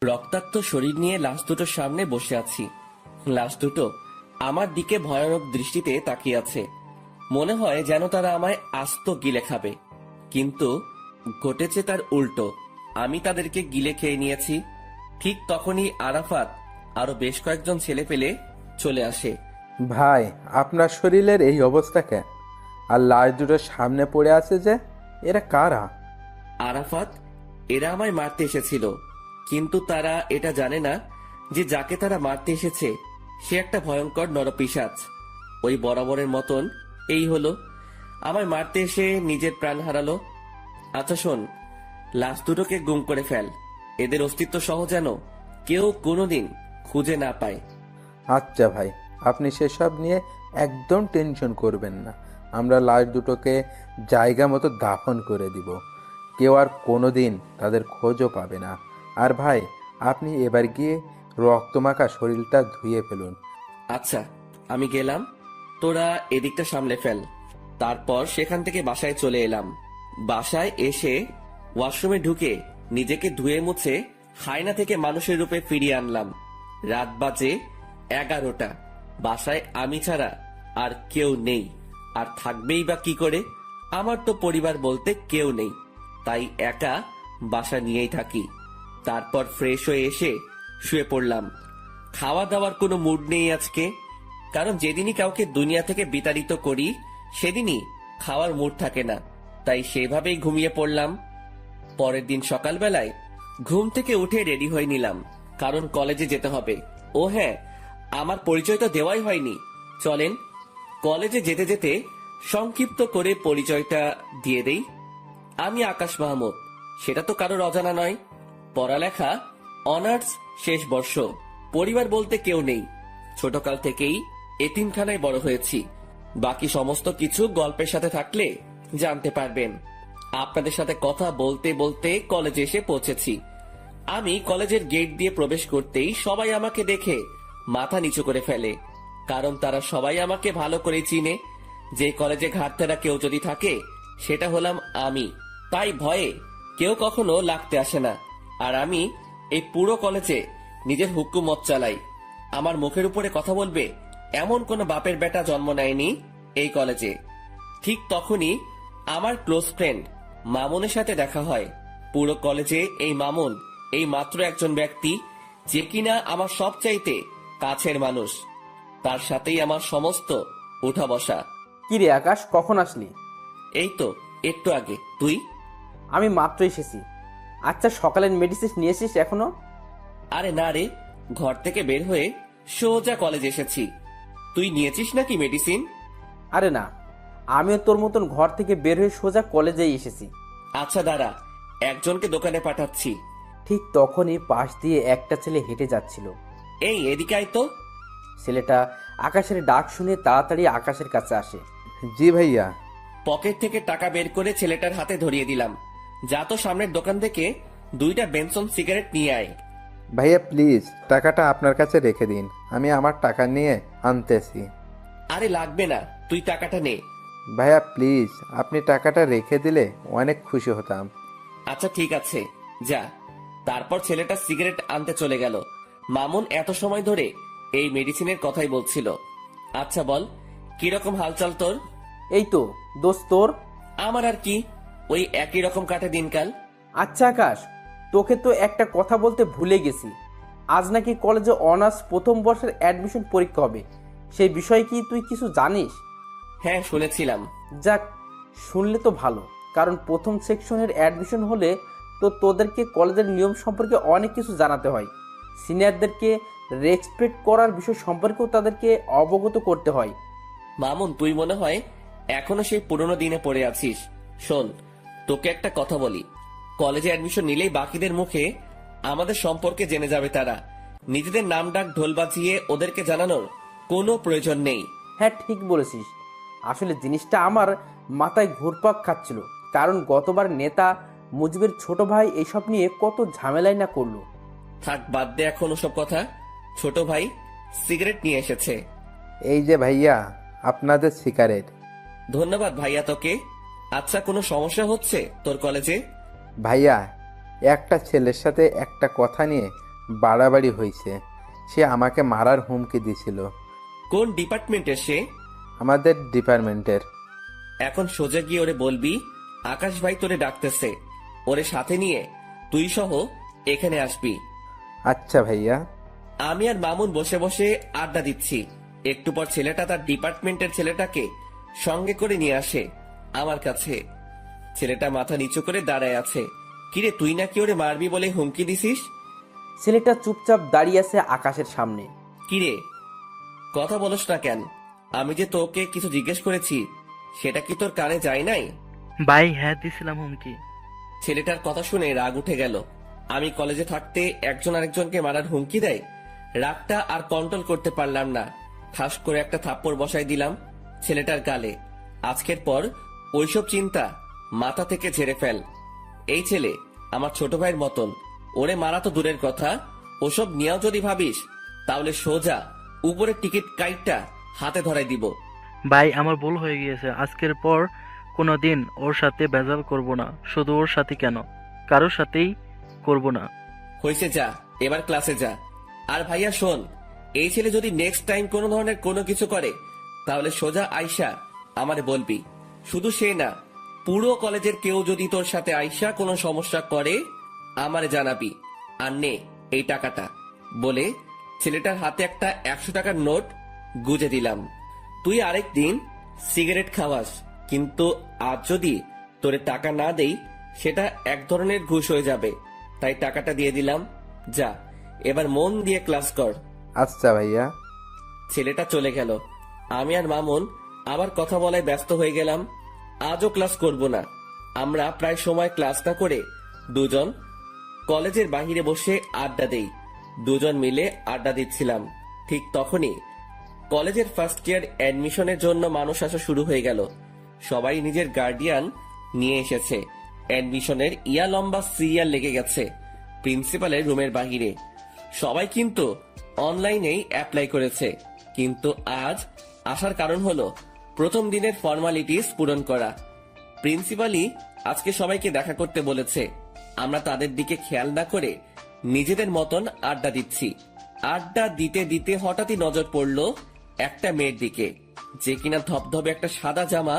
রক্তাক্ত শরীর নিয়ে লাশ দুটোর সামনে বসে আছি। লাশ দুটো আমার দিকে ভয়ানক দৃষ্টিতে তাকিয়ে আছে। মনে হয় যেন তারা আমায় আস্ত গিলে খাবে, কিন্তু ঘটেছে তার উল্টো। আমি তাদেরকে গিলে খেয়ে নিয়েছি। ঠিক তখনই আরাফাত আরো বেশ কয়েকজন ছেলে পেলে চলে আসে। ভাই, আপনার শরীরের এই অবস্থা কেন? আর লাশ দুটো সামনে পড়ে আছে যে, এরা কারা? আরাফাত, এরা আমায় মারতে এসেছিল, কিন্তু তারা এটা জানে না যে যাকে তারা মারতে এসেছে সে একটা ভয়ঙ্কর নরপিশাচ। ওই বরাবরের মতন এই হলো, আমায় মারতে এসে নিজের প্রাণ হারালো। আচ্ছা শোন, লাশ দুটোকে গুম করে ফেল, এদের অস্তিত্ব সহ যেন কেউ কোনোদিন খুঁজে না পায়। আচ্ছা ভাই, আপনি সেসব নিয়ে একদম টেনশন করবেন না। আমরা লাশ দুটোকে জায়গা মতো দাফন করে দিব। কেউ আর কোনোদিন তাদের খোঁজও পাবে না। আর ভাই, আপনি এবার গিয়ে রক্তমাখা শরীরটা ধুয়ে ফেলুন। আচ্ছা, আমি গেলাম, তোরা এদিকটা সামলে ফেল। তারপর সেখান থেকে বাসায় চলে এলাম। বাসায় এসে ওয়াশরুমে ঢুকে নিজেকে ধুয়ে মুছে হায়না থেকে মানুষের রূপে ফিরিয়ে আনলাম। রাত বাজে 11টা। বাসায় আমি ছাড়া আর কেউ নেই, আর থাকবেই বা কি করে? আমার তো পরিবার বলতে কেউ নেই, তাই একা বাসা নিয়েই থাকি। তারপর ফ্রেশ হয়ে এসে শুয়ে পড়লাম। খাওয়া দাওয়ার কোনো মুড নেই আজকে, কারণ যেদিনই কাউকে দুনিয়া থেকে বিতাড়িত করি সেদিনই খাওয়ার মুড থাকে না, তাই সেভাবেই ঘুমিয়ে পড়লাম। পরের দিন সকালবেলায় ঘুম থেকে উঠে রেডি হয়ে নিলাম, কারণ কলেজে যেতে হবে। ও হ্যাঁ, আমার পরিচয় তো দেওয়াই হয়নি। চলেন কলেজে যেতে যেতে সংক্ষিপ্ত করে পরিচয়টা দিয়ে দেই। আমি আকাশ মাহমুদ, সেটা তো কারোর অজানা নয়। পড়ালেখা অনার্স শেষ বর্ষ। পরিবার বলতে কেউ নেই, ছোটকাল থেকেই এতিমখানায় বড় হয়েছি। বাকি সমস্ত কিছু গল্পের সাথে থাকলে জানতে পারবেন। আপনাদের সাথে কথা বলতে বলতে কলেজে এসে পৌঁছেছি। আমি কলেজের গেট দিয়ে প্রবেশ করতেই সবাই আমাকে দেখে মাথা নিচু করে ফেলে, কারণ তারা সবাই আমাকে ভালো করে চিনে। যে কলেজে ঘাটতেরা কেউ যদি থাকে সেটা হলাম আমি, তাই ভয়ে কেউ কখনো লাগতে আসে না। আর আমি এই পুরো কলেজে নিজের হুকুমত চালাই। আমার মুখের উপরে কথা বলবে এমন কোনো বাপের বেটা জন্ম নেয়নি এই কলেজে। ঠিক তখনই আমার ক্লোজ ফ্রেন্ড মামুনের সাথে দেখা হয়। পুরো কলেজে এই মামুন এই মাত্র একজন ব্যক্তি যে কিনা আমার সবচাইতে কাছের মানুষ। তার সাথেই আমার সমস্ত উঠা বসা। কি রে আকাশ, কখন আসলি? এই তো একটু আগে। তুই? আমি মাত্র এসেছি। আচ্ছা, সকালের মেডিসিন নিয়েছিস এখনো? আরে না রে, ঘর থেকে বের হয়ে সোজা কলেজ এসেছি। তুই নিয়েছিস নাকি মেডিসিন? আরে না, আমিও তোর মতন ঘর থেকে বের হয়ে সোজা কলেজেই এসেছি। আচ্ছা দাঁড়া, একজনকে দোকানে পাঠাচ্ছি। ঠিক তখনই পাশ দিয়ে একটা ছেলে হেঁটে যাচ্ছিল। এই এদিকে আয় তো। ছেলেটা আকাশের ডাক শুনে তাড়াতাড়ি আকাশের কাছে আসে। জি ভাইয়া। পকেট থেকে টাকা বের করে ছেলেটার হাতে ধরিয়ে দিলাম। যা তো সামনের দোকান থেকে 2টা বেনসন সিগারেট নিয়ে আয়। ভাইয়া প্লিজ, টাকাটা আপনার কাছে রেখে দিন, আমি আমার টাকা নিয়ে আনতেছি। আরে লাগবে না, তুই টাকাটা নে। ভাইয়া প্লিজ, আপনি টাকাটা রেখে দিলে অনেক খুশি হতাম। আচ্ছা ঠিক আছে, যা। তারপর ছেলেটা সিগারেট আনতে চলে গেল। মামুন এত সময় ধরে এই মেডিসিনের কথাই বলছিল। আচ্ছা বল, কিরকম হালচাল তোর? এই তো দোস্ত, তোর? আমার আর কি, ওই একই রকম কাটে দিনকাল। আচ্ছা আকাশ, তোকে তো একটা কথা বলতে ভুলে গেছি। আজ নাকি কলেজে অনার্স প্রথম বর্ষের অ্যাডমিশন পরীক্ষা হবে। সেই বিষয়ে কি তুই কিছু জানিস? হ্যাঁ শুনেছিলাম। যাক, শুনলে তো ভালো, কারণ প্রথম সেকশনের অ্যাডমিশন হলে তো তোদেরকে কলেজের নিয়ম সম্পর্কে অনেক কিছু জানাতে হয়। সিনিয়রদেরকে রেসপেক্ট করার বিষয় সম্পর্কেও তাদেরকে অবগত করতে হয়। মামুন, তুই মনে হয় এখনো সেই পুরনো দিনে পড়ে আছিস। শোন, তোকে একটা কথা বলি, কলেজে অ্যাডমিশন নিলেই বাকিদের মুখে আমাদের সম্পর্কে জেনে যাবে তারা। নিজেদের নাম ডাক ঢোল বাজিয়ে ওদেরকে জানানোর কোনো প্রয়োজন নেই। হ্যাঁ ঠিক বলেছিস। আসলে জিনিসটা আমার মাথায় ঘুরপাক খাচ্ছিল, কারণ গতবার নেতা মুজিবের ছোট ভাই এইসব নিয়ে কত ঝামেলাই না করলো। থাক, বাদ দে এখন ওসব কথা। ছোট ভাই সিগারেট নিয়ে এসেছে। এই যে ভাইয়া, আপনাদের সিগারেট। ধন্যবাদ ভাইয়া তোকে। আচ্ছা, কোনো সমস্যা হচ্ছে তোর কলেজে? ভাইয়া, একটা ছেলের সাথে একটা কথা নিয়ে বাড়াবাড়ি হয়েছে। সে আমাকে মারার হুমকি দিছিল। কোন ডিপার্টমেন্টের সে? আমাদের ডিপার্টমেন্টের। এখন সোজা গিয়ে ওরে বলবি আকাশ ভাই তোরে ডাকতেছে, ওরে সাথে নিয়ে তুই সহ এখানে আসবি। আচ্ছা ভাইয়া। আমি আর মামুন বসে বসে আড্ডা দিচ্ছি। একটু পর ছেলেটা তার ডিপার্টমেন্টের ছেলেটাকে সঙ্গে করে নিয়ে আসে আমার কাছে। ছেলেটা মাথা নিচু করে দাঁড়ায় আছে। কিরে, তুই নাকি ওরে মারবি বলে হুমকি দিছিস? ছেলেটা চুপচাপ দাঁড়িয়ে আছে আকাশের সামনে। কিরে, কথা বলস না কেন? আমি যে তোকে কিছু জিজ্ঞেস করেছি সেটা কি তোর কানে যায় নাই? ভাই হ্যাঁ দিছিলাম হুমকি। ছেলেটার কথা শুনে রাগ উঠে গেল। আমি কলেজে থাকতে একজন আরেকজনকে মারার হুমকি দেয়। রাগটা আর কন্ট্রোল করতে পারলাম না, ঠাস করে একটা থাপ্পড় বসাই দিলাম ছেলেটার গালে। আজকের পর ওইসব চিন্তা মাথা থেকে ঝেড়ে ফেল। এই ছেলে আমার ছোট ভাইয়ের মতন, ওরে মারা তো দূরের কথা, ওসব নিয়েও যদি ভাবিস তাহলে সোজা উপরের টিকিট কাইটটা হাতে ধরাই দিব। ভাই আমার ভুল হয়ে গিয়েছে, আজকের পর কোনোদিন ওর সাথে ভেজাল করব না। শুধু ওর সাথে কেন, কারোর সাথেই করব না। হয়েছে, যা এবার ক্লাসে যা। আর ভাইয়া শোন, এই ছেলে যদি নেক্সট টাইম কোনো ধরনের কোনো কিছু করে তাহলে সোজা আয়শা আমারে বলবি। শুধু সে না, পুরো কলেজের কেউ যদি তোর সাথে আয়শা কোনো সমস্যা করে আমারে জানাবি। আর নে এই টাকাটা, বলে ছেলেটার হাতে একটা 100 টাকার নোট গুজে দিলাম। তুই আরেকদিন সিগারেট খাওয়াস, কিন্তু আজ যদি তোরে টাকা না দেই সেটা এক ধরনের ঘুষ হয়ে যাবে। তাই টাকাটা দিয়ে দিলাম, যা এবার মন দিয়ে ক্লাস কর। আচ্ছা ভাইয়া। ছেলেটা চলে গেল। আমি আর মামুন আবার কথা বলায় ব্যস্ত হয়ে গেলাম। আজও ক্লাস করব না। আমরা প্রায় সময় ক্লাস না করে দুজন কলেজের বাহিরে বসে আড্ডা দেই। দুজন মিলে আড্ডা দিচ্ছিলাম, ঠিক তখনই কলেজের ফার্স্ট ইয়ার অ্যাডমিশনের জন্য মানুষ আসা শুরু হয়ে গেল। সবাই নিজের গার্ডিয়ান নিয়ে এসেছে। অ্যাডমিশনের ইয়া লম্বা সিরিয়াল লেগে গেছে প্রিন্সিপালের রুমের বাহিরে। সবাই কিন্তু অনলাইনেই অ্যাপ্লাই করেছে, কিন্তু আজ আসার কারণ হলো প্রথম দিনের ফর্মালিটিস পূরণ করা। প্রিন্সিপালই আজকে সবাইকে দেখা করতে বলেছে। আমরা তাদের দিকে খেয়াল না করে নিজেদের মতন আড্ডা দিচ্ছি। আড্ডা দিতে দিতে হঠাৎই নজর পড়লো একটা মেয়ের দিকে, যে কিনা ধবধবে একটা সাদা জামা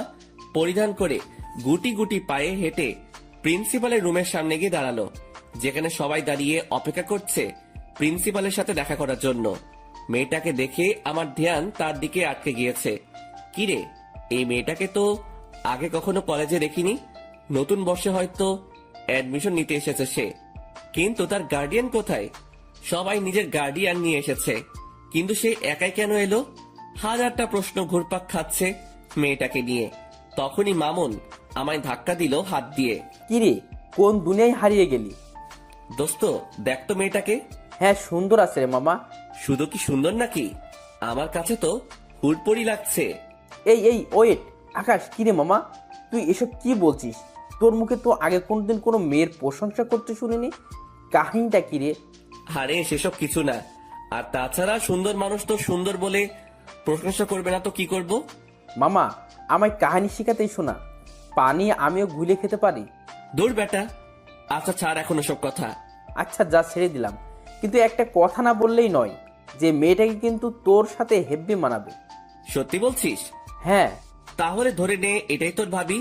পরিধান করে গুটি গুটি পায়ে হেঁটে প্রিন্সিপালের রুমের সামনে গিয়ে দাঁড়ালো, যেখানে সবাই দাঁড়িয়ে অপেক্ষা করছে প্রিন্সিপালের সাথে দেখা করার জন্য। মেয়েটাকে দেখে আমার ধ্যান তার দিকে আটকে গিয়েছে। কিরে, এই মেয়েটাকে তো আগে কখনো কলেজে দেখিনি। নতুন বর্ষে হয়তো অ্যাডমিশন নিতে এসেছে সে, কিন্তু তার গার্ডিয়ান কোথায়? সবাই নিজের গার্ডিয়ান নিয়ে এসেছে, কিন্তু সে একাই কেন এলো? হাজারটা প্রশ্ন ঘুরপাক খাচ্ছে মেয়েটাকে নিয়ে। তখনই মামুন আমায় ধাক্কা দিল হাত দিয়ে। কিরে, কোন দুনিয়ায় হারিয়ে গেলি? দোস্ত দেখ তো মেয়েটাকে। হ্যাঁ সুন্দর আছে রে মামা। শুধু কি সুন্দর নাকি, আমার কাছে তো হুড়পড়ি লাগছে। এই এই ওয়েট, আকাশ কিরে মামা, তুই এসব কি বলছিস? তোর মুখে তো আগে কোনোদিন কোনো মেয়ের প্রশংসা করতে শুনিনি। কাহিনীটা কিরে? আরে সেসব কিছু না। আর তাছাড়া সুন্দর মানুষ তো সুন্দর বলে প্রশংসা করবে না তো কি করব? মামা আমায় কাহিনী শেখাতেই শোনা, পানি আমিও গুলে খেতে পারি। দূর বেটা, আচ্ছা ছাড় এখন সব কথা। আচ্ছা যা ছেড়ে দিলাম, কিন্তু একটা কথা না বললেই নয়, যে মেয়েটাকে কিন্তু তোর সাথে হেব্বি মানাবে। সত্যি বলছিস? হ্যাঁ। তাহলে ধরে নে এটাই তোর ভাবি।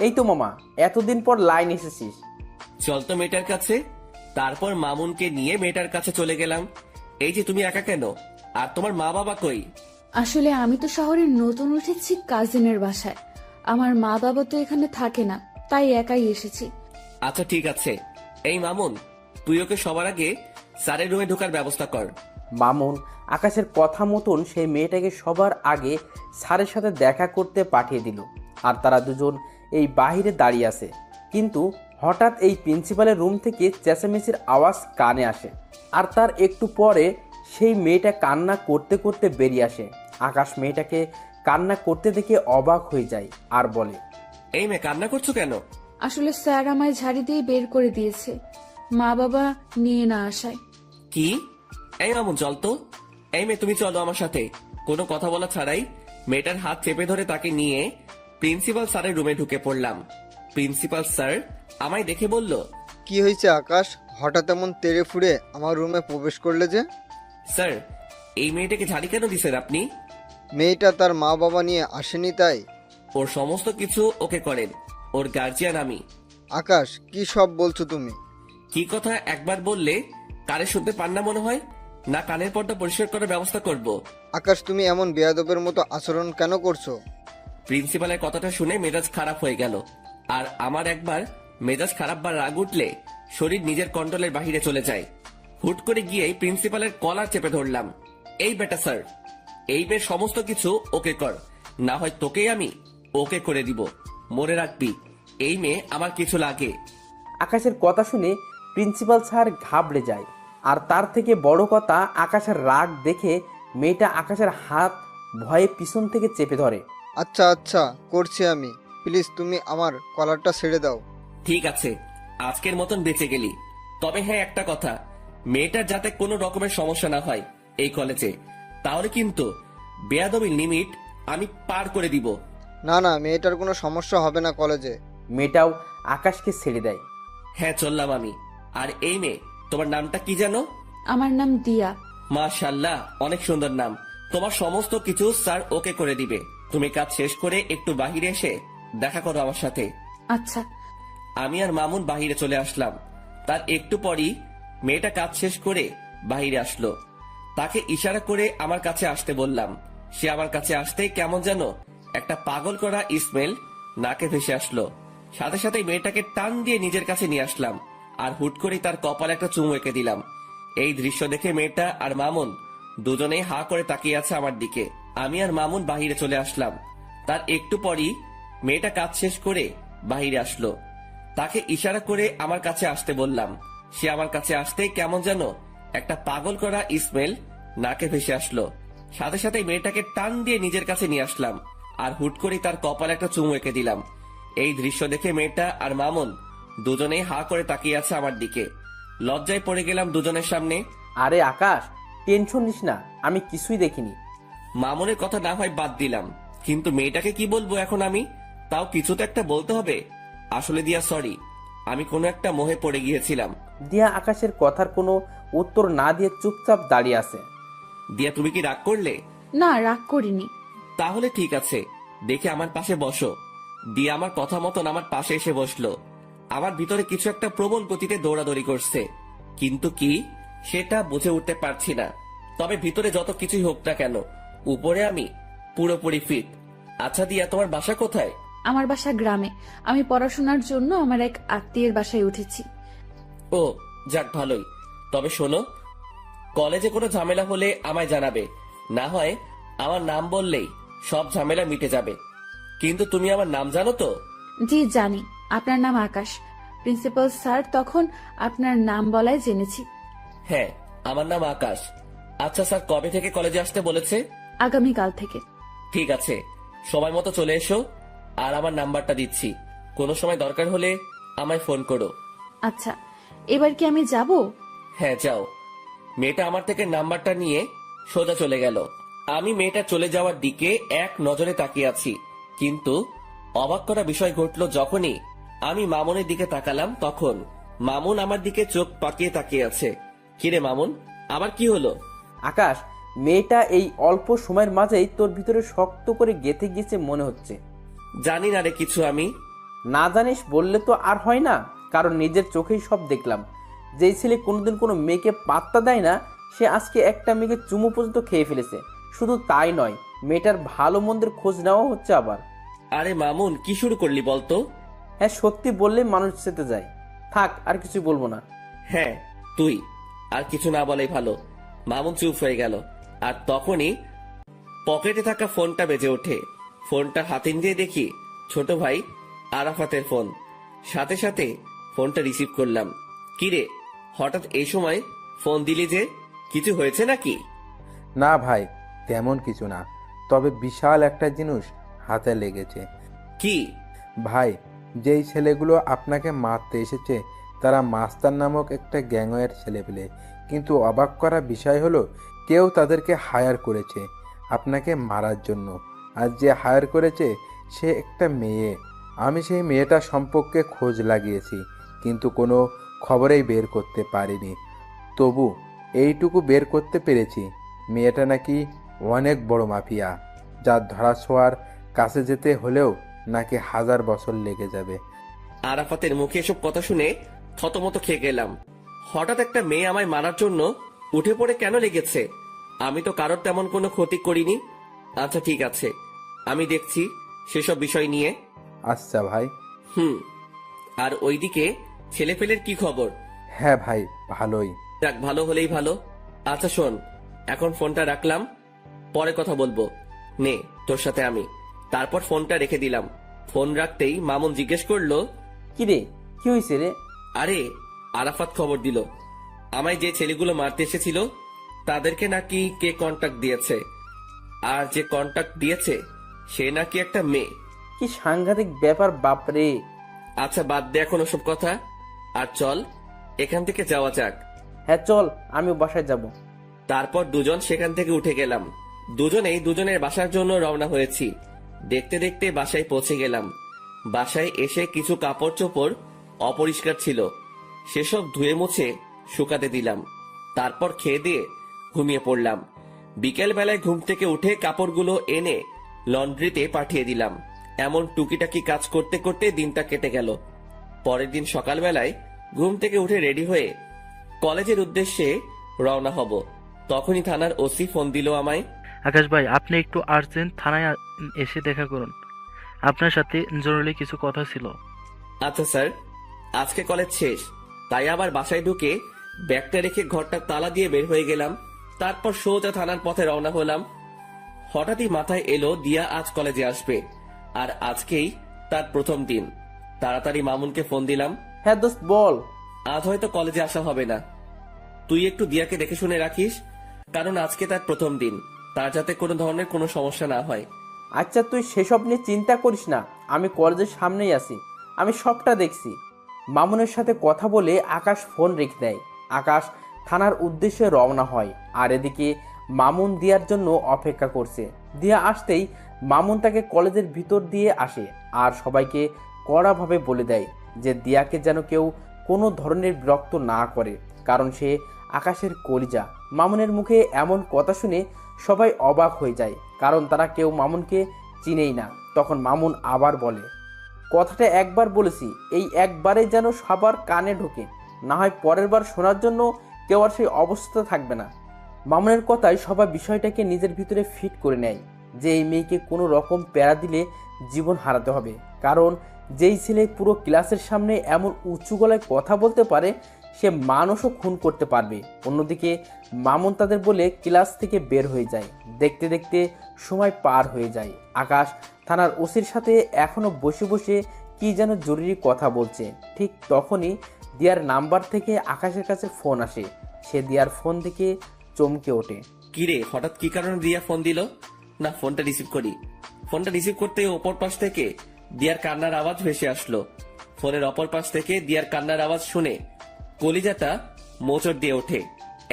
এই তো মামা, এতদিন পর লাইন এসেছিস। চল তো মেয়েটার কাছে। তারপর মামুনকে নিয়ে মেয়েটার কাছে চলে গেলাম। এই যে তুমি একা কেন? আর তোমার মা বাবা কই? আসলে আমি তো শহরে নতুন উঠেছি কাজিনের বাসায়। আমার মা বাবা তো এখানে থাকে না, তাই একাই এসেছি। আচ্ছা ঠিক আছে। এই মামুন, তুই ওকে সবার আগে স্যারের রুমে ঢোকার ব্যবস্থা কর। মামুন আকাশের কথা মতন সেই মেয়েটাকে সবার আগে স্যারের সাথে দেখা করতে পাঠিয়ে দিল। আর তারা দুজন এই বাহিরে দাঁড়িয়ে আছে, কিন্তু হঠাৎ এই প্রিন্সিপালের রুম থেকে চেঁচামেচির আওয়াজ কানে আসে। আর তার একটু পরে সেই মেয়েটা কান্না করতে করতে বেরিয়ে আসে। আকাশ মেয়েটাকে কান্না করতে দেখে অবাক হয়ে যায় আর বলে, এই মেয়ে কান্না করছো কেন? আসলে স্যার আমায় ঝাড়ি দিয়ে বের করে দিয়েছে, মা বাবা নিয়ে না আসায়। কি? এই মামুন চল তো। এই মেয়ে তুমি চলো আমার সাথে। কোনো কথা বলা ছাড়াই মেয়েটার হাত চেপে ধরে তাকে নিয়ে প্রিন্সিপাল স্যারের রুমে ঢুকে পড়লাম। প্রিন্সিপাল স্যার আমায় দেখে বলল, কি হয়েছে আকাশ, হঠাৎ এমন তেড়ে ফুড়ে আমার রুমে প্রবেশ করলে যে? স্যার, এই মেয়েটাকে ঝাড়ি কেন দিছেন আপনি? মেয়েটা তার মা বাবা নিয়ে আসেনি তাই? ওর সমস্ত কিছু ওকে করেন, ওর গার্জিয়ান আমি। আকাশ, কি সব বলছো তুমি? কি কথা একবার বললে কানে শুনতে পান না মনে হয়? না কানের পর্দা পরিষ্কার করার ব্যবস্থা করব? আকাশ, তুমি এমন বেয়াদবের মতো আচরণ কেন করছো? প্রিন্সিপালের কথাটা শুনে মেজাজ খারাপ হয়ে গেল। আর আমার একবার মেজাজ খারাপ বা রাগ উঠলে শরীর নিজের কন্ট্রোলের বাহিরে চলে যায়। হুট করে গিয়ে প্রিন্সিপালের কলার চেপে ধরলাম। এই বেটা স্যার, এই মেয়ের সমস্ত কিছু ওকে কর, না হয় তোকেই আমি ওকে করে দিব। মনে রাখবি, এই মেয়ে আমার কিছু লাগে। আকাশের কথা শুনে প্রিন্সিপাল স্যার ঘাবড়ে যায়। আর তার থেকে বড় কথা, আকাশের রাগ দেখে মেয়েটা আকাশের হাত ভয়ে পিছন থেকে চেপে ধরে। আচ্ছা আচ্ছা, করছি আমি। প্লিজ তুমি আমার কলারটা ছেড়ে দাও। ঠিক আছে, আজকের মতন বেঁচে গেলি। তবে হ্যাঁ, একটা কথা, মেয়েটার যাতে কোনো রকমের সমস্যা না হয় এই কলেজে, তাহলে কিন্তু বেয়াদবির লিমিট আমি পার করে দিব। না না, মেয়েটার কোনো সমস্যা হবে না কলেজে। মেয়েটাও আকাশকে ছেড়ে দেয়। হ্যাঁ, চললাম আমি। আর এই মেয়ে, তোমার নামটা কি জানো? আমার নাম দিয়া। মাশাআল্লাহ, অনেক সুন্দর নাম। তোমার সমস্ত কিছু স্যার ওকে করে দিবে। তুমি কাজ শেষ করে একটু বাহিরে এসে দেখা করো আমার সাথে। আচ্ছা। আমি আর মামুন বাহিরে চলে আসলাম। তার একটু পরই মেয়েটা কাজ শেষ করে বাহিরে আসলো। তাকে ইশারা করে আমার কাছে আসতে বললাম। সে আমার কাছে আসতেই কেমন যেন একটা পাগল করা স্মেল নাকে ভেসে আসলো। সাথে সাথে মেয়েটাকে টান দিয়ে নিজের কাছে নিয়ে আসলাম আর হুট করে তার কপালে একটা চুমু এঁকে দিলাম। এই দৃশ্য দেখে মেয়েটা আর মামুন দুজনেই হা করে তাকিয়ে আছে আমার দিকে। আমি আর মামুন বাহিরে চলে আসলাম। তার একটু পরই মেয়েটা কাজ শেষ করে বাহিরে আসলো। তাকে ইশারা করে আমার কাছে আসতে বললাম। সে আমার কাছে আসতেই কেমন যেন একটা পাগল করা স্মেল নাকে ভেসে আসলো। সাথে সাথে মেয়েটাকে টান দিয়ে নিজের কাছে নিয়ে আসলাম আর হুট করে তার কপালে একটা চুমু এঁকে দিলাম। এই দৃশ্য দেখে মেয়েটা আর মামুন দুজনেই হা করে তাকিয়ে আছে আমার দিকে। লজ্জায় পড়ে গেলাম দুজনের সামনে। আরে আকাশ, টেনশন নিস না, আমি কিছুই দেখিনি। মামুনের কথা না হয় বাদ দিলাম, কিন্তু মেয়েটাকে কি বলবো এখন আমি? তাও কিছু তো একটা বলতে হবে। আসলে দিয়া সরি, আমি কোনো একটা মোহে পড়ে গিয়েছিলাম। দিয়া আকাশের কথার কোনো উত্তর না দিয়ে চুপচাপ দাঁড়িয়ে আছে। দিয়া, তুমি কি রাগ করলে? না, রাগ করিনি। তাহলে ঠিক আছে, দেখে আমার পাশে বসো। দিয়া আমার কথা মতন আমার পাশে এসে বসলো। আমার ভিতরে কিছু একটা প্রবল গতিতে দৌড়াদৌড়ি করছে, কিন্তু কি সেটা বুঝে উঠতে পারছি না। তবে ভিতরে যত কিছুই হোক না কেন, উপরে আমি পুরোপুরি ফিট। আচ্ছা দিয়া, তোমার বাসা কোথায়? আমার বাসা গ্রামে। আমি পড়াশোনার জন্য আমার এক আত্মীয়ের বাসায় উঠেছি। ও, যাক ভালোই। তবে শোনো, কলেজে কোনো ঝামেলা হলে আমায় জানাবে, না হয় আমার নাম বললেই সব ঝামেলা মিটে যাবে। কিন্তু তুমি আমার নাম জানো তো? জি জানি, আপনার নাম আকাশ। প্রিন্সিপাল স্যার তখন আপনার নাম বলায় জেনেছি। হ্যাঁ, আমার নাম আকাশ। আচ্ছা স্যার কবে থেকে কলেজে আসতে বলেছে? আগামীকাল থেকে। ঠিক আছে, সময় মতো চলে এসো। আর আমার নাম্বারটা দিচ্ছি, কোনো সময় দরকার হলে আমায় ফোন করো। আচ্ছা, এবার কি আমি যাব? হ্যাঁ, যাও। মেয়েটা আমার থেকে নাম্বারটা নিয়ে সোজা চলে গেল। আমি মেয়েটা চলে যাওয়ার দিকে এক নজরে তাকিয়ে আছি, কিন্তু অবাক করা বিষয় ঘটলো যখনই আমি মামুনের দিকে তাকালাম। তখন মামুন আমার দিকে চোখ পাকিয়ে তাকিয়ে আছে। কিরে মামুন, আবার কি হলো? আকাশ, মেয়েটা এই অল্প সময়ের মাঝেই তোর ভিতরে শক্ত করে গেঁথে গিয়েছে মনে হচ্ছে। জানি না রে কিছু আমি। না জানিস বললে তো আর হয় না, কারণ নিজের চোখেই সব দেখলাম। যেই ছেলে কোনোদিন কোনো মেয়েকে পাত্তা দেয় না, সে আজকে একটা মেয়েকে চুমু পর্যন্ত খেয়ে ফেলেছে। শুধু তাই নয়, মেয়েটার ভালো মন্দের খোঁজ নেওয়া হচ্ছে আবার। আরে মামুন, কি শুরু করলি বলতো? হ্যাঁ, সত্যি বললে মানুষ যেতে যায়। থাক, আর কিছু বলবো না। হ্যাঁ, তুই আর কিছু না বলেই ভালো। মামুন চুপ হয়ে গেল। আর তখনই পকেটে থাকা ফোনটা বেজে ওঠে। ফোনটা হাতে নিয়ে দেখি ছোট ভাই আরাফাতের ফোন। সাথে সাথে ফোনটা রিসিভ করলাম। কিরে, হঠাৎ এই সময় ফোন দিলি যে? কিছু হয়েছে নাকি? না ভাই, তেমন কিছু না, তবে বিশাল একটা জিনিস হাতে লেগেছে। কি? ভাই, যেই ছেলেগুলো আপনাকে মারতে এসেছে তারা মাস্তান নামক একটা গ্যাংয়ের ছেলেপেলে। কিন্তু অবাক করা বিষয় হলো, কেউ তাদেরকে হায়ার করেছে আপনাকে মারার জন্য। আর যে হায়ার করেছে সে একটা মেয়ে। আমি সেই মেয়েটা সম্পর্কে খোঁজ লাগিয়েছি, কিন্তু কোনো খবরেই বের করতে পারিনি। তবু এইটুকু বের করতে পেরেছি, মেয়েটা নাকি অনেক বড় মাফিয়া, যার ধরাছোঁয়ার কাছে যেতে হলেও নাকি 1000 বছর লেগে যাবে। আরাফাতের মুখে এসব কথা শুনে থতমত খেয়ে গেলাম। হঠাৎ একটা মেয়ে আমায় মারার জন্য উঠে পড়ে কেন লেগেছে? আমি তো কারোর তেমন কোনো ক্ষতি করিনি। আচ্ছা ঠিক আছে, আমি দেখছি সেসব বিষয় নিয়ে। আচ্ছা ভাই। আর ওইদিকে ছেলেপেলের কি খবর? হ্যাঁ ভাই, ভালোই। যাক, ভালো হলেই ভালো। আচ্ছা শোন, এখন ফোনটা রাখলাম, পরে কথা বলবো। নে তোর সাথে আমি। তারপর ফোনটা রেখে দিলাম। ফোন রাখতেই মামুন জিজ্ঞেস করলো, কি রে, কি হয়েছে রে? আরে আরাফাত খবর দিল আমায় যে ছেলেগুলো মারতে এসেছিল তাদেরকে নাকি কে কন্টাক্ট দিয়েছে, আর যে কন্টাক্ট দিয়েছে সে নাকি একটা মেয়ে। কি সাংঘাতিক ব্যাপার বাপরে। আচ্ছা বাদ দে এখন ওসব কথা, আর চল এখান থেকে যাওয়া যাক। হ্যাঁ চল, আমিও বাসায় যাব। তারপর দুজন সেখান থেকে উঠে গেলাম। দুজনেই দুজনের বাসার জন্য রওনা হয়েছি। দেখতে দেখতে বাসায় পৌঁছে গেলাম। বাসায় এসে কিছু কাপড় চোপড় অপরিষ্কার ছিল, সেসব ধুয়ে মুছে শুকাতে দিলাম। তারপর খেয়ে দিয়ে ঘুমিয়ে পড়লাম। বিকেল বেলায় ঘুম থেকে উঠে কাপড়গুলো এনে লন্ড্রিতে পাঠিয়ে দিলাম। এমন টুকিটাকি কাজ করতে করতে দিনটা কেটে গেল। পরের দিন সকালবেলায় ঘুম থেকে উঠে রেডি হয়ে কলেজের উদ্দেশ্যে রওনা হব। তখনই থানার ওসি ফোন দিল আমায়। আকাশ ভাই, আপনি একটু আর্জেন্ট থানায় এসে দেখা করুন, আপনার সাথে জরুরি কিছু কথা ছিল। আচ্ছা স্যার, আজকে কলেজ শেষ, তাই আবার বাসায় ঢুকে ব্যাগটা রেখে ঘরটা তালা দিয়ে বের হয়ে গেলাম। তারপর সোজা থানার পথে রওনা হলাম। হঠাৎই মাথায় এলো দিয়া আজ কলেজে আসবে, আর আজকেই তার প্রথম দিন। তাড়াতাড়ি মামুনকে ফোন দিলাম। হ্যাঁ দোস্ত বল। আজ হয়তো কলেজে আসা হবে না, তুই একটু দিয়াকে দেখে শুনে রাখিস, কারণ আজকে তার প্রথম দিন, তার যাতে কোনো ধরনের কোনো সমস্যা না হয়। আচ্ছা তুই সেসব নিয়ে চিন্তা করিস না, আমি কলেজের সামনেই আছি, আমি সবটা দেখছি। মামুনের সাথে কথা বলে আকাশ ফোন রেখে দেয়। আকাশ থানার উদ্দেশ্যে রওনা হয়, আর এদিকে মামুন দিয়ার জন্য অপেক্ষা করছে। দিয়া আসতেই মামুন তাকে কলেজের ভিতর দিয়ে আসে আর সবাইকে কড়াভাবে বলে দেয় যে দিয়াকে যেন কেউ কোনো ধরনের বিরক্ত না করে, কারণ সে আকাশের কলিজা। মামুনের মুখে এমন কথা শুনে সবাই অবাক হয়ে যায়, কারণ তারা কেউ মামুনকে চিনেই না। তখন মামুন আবার বলে, কথাটা একবার বলেছি, এই একবারেই যেন সবার কানে ঢোকে, না হয় পরের বার শোনার জন্য কেউ আর সেই অবস্থা থাকবে না। মামুনের কথায় সবাই বিষয়টাকে নিজের ভিতরে ফিট করে নেয় যে এই মেয়েকে কোনো রকম প্যারা দিলে জীবন হারাতে হবে, কারণ যেই ছেলে পুরো ক্লাসের সামনে এমন উঁচু গলায় কথা বলতে পারে সে মানুষও খুন করতে পারবে। অন্যদিকে মামুন তাদের বলে ক্লাস থেকে বের হয়ে যায়। দেখতে দেখতে সময় পার হয়ে যায়। আকাশ থানার ওসির সাথে এখনো বসে বসে কি যেন জরুরি কথা বলছে। ঠিক তখনই দিয়ার নাম্বার থেকে আকাশের কাছে ফোন আসে। সে দিয়ার ফোন থেকে চমকে ওঠে। কিরে, হঠাৎ কি কারণে দিয়া ফোন দিল? না, ফোনটা রিসিভ করি। ফোনটা রিসিভ করতে অপর পাশ থেকে দিয়ার কান্নার আওয়াজ ভেসে আসলো। ফোনের অপর পাশ থেকে দিয়ার কান্নার আওয়াজ শুনে কলিজাটা মোচড় দিয়ে ওঠে।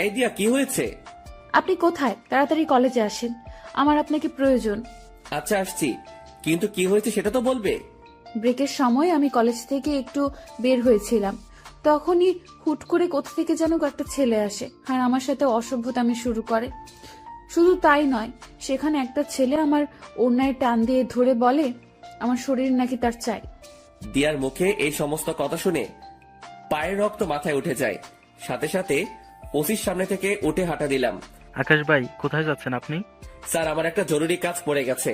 এই দিয়া, কি হয়েছে? আপনি কোথায়? তাড়াতাড়ি কলেজে আসেন, আমার আপনাকে প্রয়োজন। আচ্ছা আসছি, কিন্তু কি হয়েছে সেটা তো বলবে। ব্রেকের সময় আমি কলেজ থেকে একটু বের হয়েছিলাম, তখনই হুট করে কোথা থেকে যেন একটা ছেলে আসে আর আমার সাথে অসভ্যতামি শুরু করে। শুধু তাই নয়, সেখানে একটা ছেলে আমার ওড়নায় টান দিয়ে ধরে বলে আমার শরীর নাকি তার চাই। দিয়ার মুখে এই সমস্ত কথা শুনে পায়ের রক্ত মাথায় উঠে যায়। সাথে সাথে ওসির সামনে থেকে উঠে হাঁটা দিলাম। আকাশ ভাই, কোথায় যাচ্ছেন আপনি? স্যার, আমার একটা জরুরি কাজ পড়ে গেছে,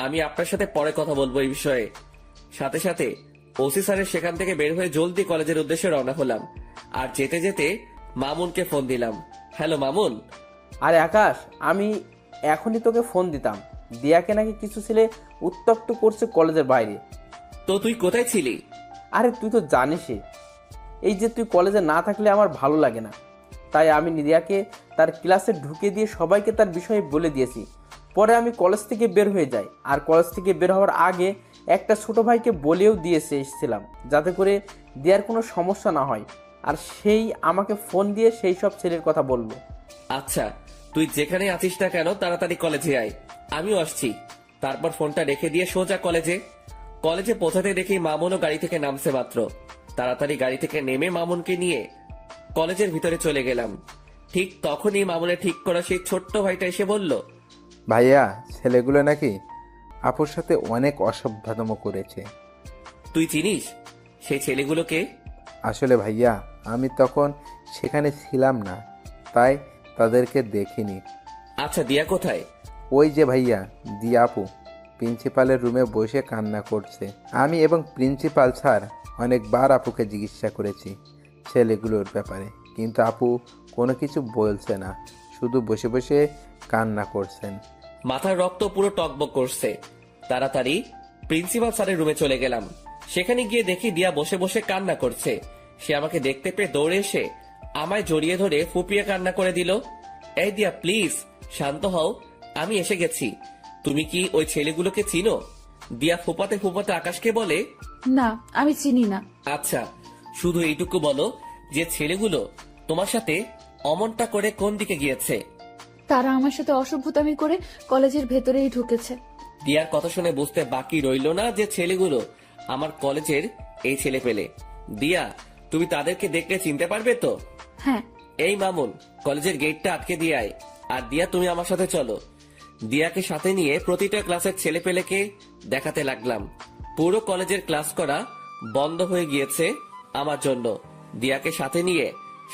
আমি আপনার সাথে পরে কথা বলবো এই বিষয়ে। সাথে সাথে ওসি স্যারের সেখান থেকে বের হয়ে জলদি কলেজের উদ্দেশ্যে রওনা হলাম। আর যেতে যেতে মামুনকে ফোন দিলাম। হ্যালো মামুন। আরে আকাশ, আমি এখনই তোকে ফোন দিতাম, দিয়াকে নাকি কিছু ছেলে উত্তপ্ত করছে কলেজের বাইরে। তো তুই কোথায় ছিলি? আরে তুই তো জানিসই, এই যে তুই কলেজে না থাকলে আমার ভালো লাগে না, তাই আমি দিয়াকে তার ক্লাসে ঢুকে দিয়ে সবাইকে তার বিষয়ে বলে দিয়েছি। পরে আমি কলেজ থেকে বের হয়ে যাই, আর কলেজ থেকে বের হওয়ার আগে একটা ছোট ভাইকে বলেও দিয়ে এসেছিলাম যাতে করে দিয়ার কোনো সমস্যা না হয়, আর সেই আমাকে ফোন দিয়ে সেই সব ছেলের কথা বললো। আচ্ছা, তুই যেখানে আছিস না কেন তাড়াতাড়ি কলেজে আয়, আমিও আসছি। তারপর ফোনটা রেখে দিয়ে সোজা কলেজে। কলেজে পৌঁছাতে দেখি মামুনও গাড়ি থেকে নামছে মাত্র। তাড়াতাড়ি গাড়ি থেকে নেমে মামুনকে নিয়ে কলেজের ভিতরে চলে গেলাম। ঠিক তখনই মামুনের ঠিক করা সেই ছোট্ট ভাইটা এসে বলল, ভাইয়া, ছেলেগুলো নাকি আপুর সাথে অনেক অসভ্যতম করেছে। তুই চিনিস সেই ছেলেগুলোকে? আসলে ভাইয়া, আমি তখন সেখানে ছিলাম না, তাই তাদেরকে দেখিনি। আচ্ছা, দিয়া কোথায়? ওই যে ভাইয়া, দিয়া আপু প্রিন্সিপালের রুমে বসে কান্না করছে। আমি এবং প্রিন্সিপাল স্যার অনেকবার আপুকে জিজ্ঞাসা করেছি ছেলেগুলোর ব্যাপারে, কিন্তু আপু কোনো কিছু বলছে না, শুধু বসে বসে কান্না করছেন। মাথার রক্ত পুরো টকবক করছে। তাড়াতাড়ি প্রিন্সিপাল স্যারের রুমে চলে গেলাম। সেখানে গিয়ে দেখি দিয়া বসে বসে কান্না করছে। সে আমাকে দেখতে পেয়ে দৌড়ে এসে আমায় জড়িয়ে ধরে ফুপিয়ে কান্না করে দিল। এই দিয়া, প্লিজ শান্ত হও, আমি এসে গেছি। তুমি কি ওই ছেলেগুলোকে চিনো? দিয়া ফুপাতে ফুপাতে আকাশকে বলে, না, আমি চিনি না। আচ্ছা, শুধু এইটুকু বলো যে ছেলেগুলো তোমার সাথে অমনটা করে কোন দিকে গিয়েছে? তারা আমার সাথে অসভ্যতামি করে কলেজের ভেতরেই ঢুকেছে। দিয়ার কথা শুনে বুঝতে বাকি রইল না যে ছেলেগুলো আমার কলেজের এই ছেলে পেলে। দিয়া, তুমি তাদেরকে দেখলে চিনতে পারবে তো? হ্যাঁ। এই মামুন, কলেজের গেটটা আটকে দিয়ে আয়। আর দিয়া, তুমি আমার সাথে চলো। দিয়াকে সাথে নিয়ে প্রতিটা ক্লাসের ছেলে পেলেকে দেখাতে লাগলাম। পুরো কলেজের ক্লাস করা বন্ধ হয়ে গিয়েছে আমার জন্য। দিয়াকে সাথে নিয়ে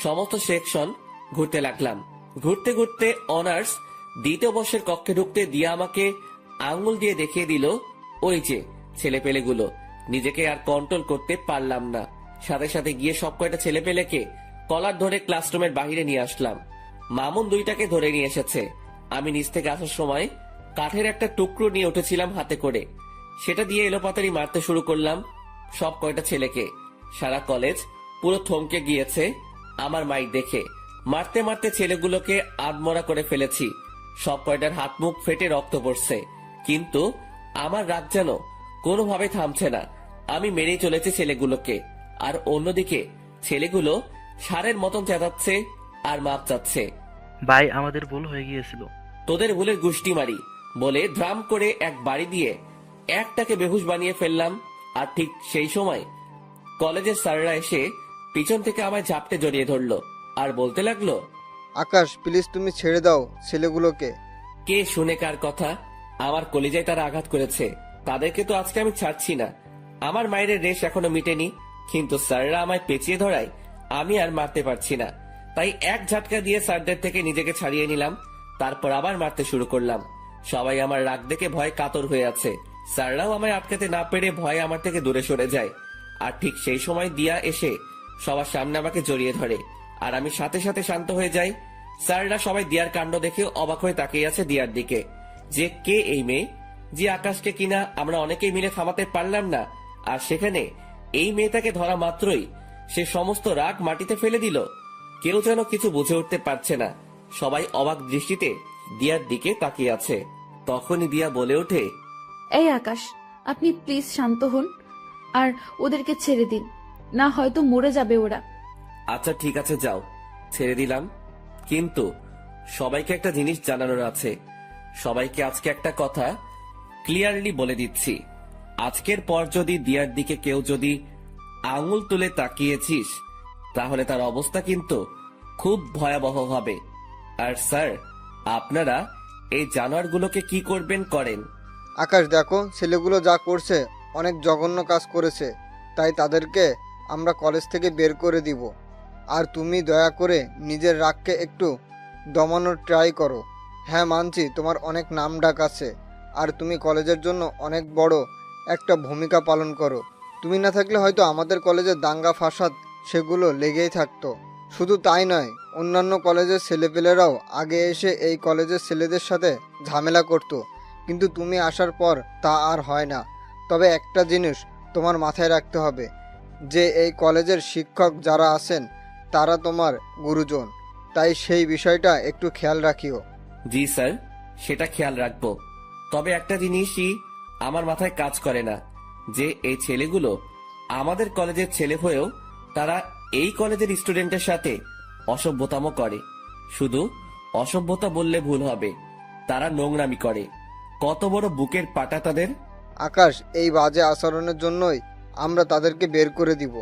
সমস্ত সেকশন ঘুরতে লাগলাম। ঘুরতে ঘুরতে অনার্স দ্বিতীয় বর্ষের কক্ষে ঢুকতে দিয়া আমাকে আঙ্গুল দিয়ে দেখিয়ে দিল ওই যে ছেলেপেলেগুলো। নিজেকে আর কন্ট্রোল করতে পারলাম না, সাথে সাথে গিয়ে সব কয়টা ছেলেপেলেকে কলার ধরে ক্লাসরুমের বাহিরে নিয়ে আসলাম। মামুন দুইটাকে ধরে নিয়ে এসেছে। আমি নিচ থেকে আসার সময় কাঠের একটা টুকরো নিয়ে উঠেছিলাম হাতে করে, সেটা দিয়ে এলোপাতাড়ি মারতে শুরু করলাম সব কয়টা ছেলেকে। সারা কলেজ পুরো থমকে গিয়েছে আমার মাইক দেখে। মারতে মারতে ছেলেগুলোকে আধমরা করে ফেলেছি। সব কয়টার হাত মুখ ফেটে রক্ত পড়ছে, কিন্তু আমার রাগ যেন কোনোভাবে থামছে না। আমি মেরেই চলেছি ছেলেগুলোকে, আর অন্যদিকে ছেলেগুলো সারের মতন চেঁচাচ্ছে আর মাপ চাচ্ছে। ভাই, আমাদের ভুল হয়ে গিয়েছিল। তোদের ভুলের গুষ্টি মারি বলে ধ্রাম করে এক বাড়ি দিয়ে একটাকে বেহুশ বানিয়ে ফেললাম। আর ঠিক সেই সময় কলেজের স্যাররা এসে পিছন থেকে আমায় ঝাপটে জড়িয়ে ধরলো আর বলতে লাগলো, আকাশ, প্লিজ তুমি ছেড়ে দাও ছেলেগুলোকে। কে শুনে কার কথা? আমার কলিজায় তারা আঘাত করেছে, তাদেরকে তো আজকে আমি ছাড়ছি না। আমার মায়ের রেশ এখনো মিটেনি, কিন্তু স্যাররা আমায় পেঁচিয়ে ধরায় আমি আর মারতে পারছি না। তাই এক ঝাটকা দিয়ে স্যারদের থেকে নিজেকে ছাড়িয়ে নিলাম। তারপর আবার মারতে শুরু করলাম। সবাই আমার রাগ দেখে ভয়ে কাতর হয়ে আছে। স্যাররাও আমায় আটকাতে না পেরে ভয়ে আমার থেকে দূরে সরে যায়। আর ঠিক সেই সময় দিয়া এসে সবার সামনে আমাকে জড়িয়ে ধরে, আর আমি সাথে সাথে শান্ত হয়ে যাই। স্যাররা সবাই দিয়ার কাণ্ড দেখে অবাক হয়ে তাকিয়ে আছে দিয়ার দিকে, যে কে এই মেয়ে, যে আকাশকে কিনা আমরা অনেকেই মিলে থামাতে পারলাম না, আর সেখানে এই মেয়েটাকে ধরা মাত্রই সে সমস্ত রাগ মাটিতে ফেলে দিল। কেউ যেন কিছু বুঝে উঠতে পারছে না, সবাই অবাক দৃষ্টিতে দিয়ার দিকে তাকিয়ে আছে। তখনই দিয়া বলে ওঠে, এই আকাশ, আপনি প্লিজ শান্ত হন আর ওদেরকে ছেড়ে দিন, না হয়তো মরে যাবে ওরা। আচ্ছা ঠিক আছে, যাও, ছেড়ে দিলাম। কিন্তু সবাইকে একটা জিনিস জানানোর আছে। সবাইকে আজকে একটা কথা ক্লিয়ারলি বলে দিচ্ছি, আজকের পর যদি দিয়ার দিকে কেউ যদি আঙুল তুলে তাকিয়েছিস, তাহলে তার অবস্থা কিন্তু খুব ভয়াবহ হবে। আর স্যার, আপনারা এই জানোয়ারগুলোকে কি করবেন করেন। আকাশ, দেখো ছেলেগুলো যা করছে অনেক জঘন্য কাজ করেছে, তাই তাদেরকে আমরা কলেজ থেকে বের করে দিব। আর তুমি দয়া করে নিজের রাগকে একটু দমানোর ট্রাই করো। হ্যাঁ মানছি, তোমার অনেক নাম ডাক আছে, আর তুমি কলেজের জন্য অনেক বড় একটা ভূমিকা পালন করো। তুমি না থাকলে হয়তো আমাদের কলেজের দাঙ্গা ফাসাদ সেগুলো লেগেই থাকতো। শুধু তাই নয়, অন্যান্য কলেজের ছেলেপেলেরাও আগে এসে এই কলেজের ছেলেদের সাথে ঝামেলা করতো, কিন্তু তুমি আসার পর তা আর হয় না। তবে একটা জিনিস তোমার মাথায় রাখতে হবে যে এই কলেজের শিক্ষক যারা আছেন তারা তোমার গুরুজন, তাই সেই বিষয়টা একটু খেয়াল রাখিও। জি স্যার, সেটা খেয়াল রাখবো। তবে একটা জিনিসই আমার মাথায় কাজ করে না, যে এই ছেলেগুলো আমাদের কলেজের ছেলে হয়েও তারা এই কলেজের স্টুডেন্টের সাথে অসভ্যতামো করে। শুধু অসভ্যতা বললে ভুল হবে, তারা নোংরামি করে। কত বড় বুকের পাটা তাদের! আকাশ, এই বাজে আচরণের জন্যই আমরা তাদেরকে বের করে দিব।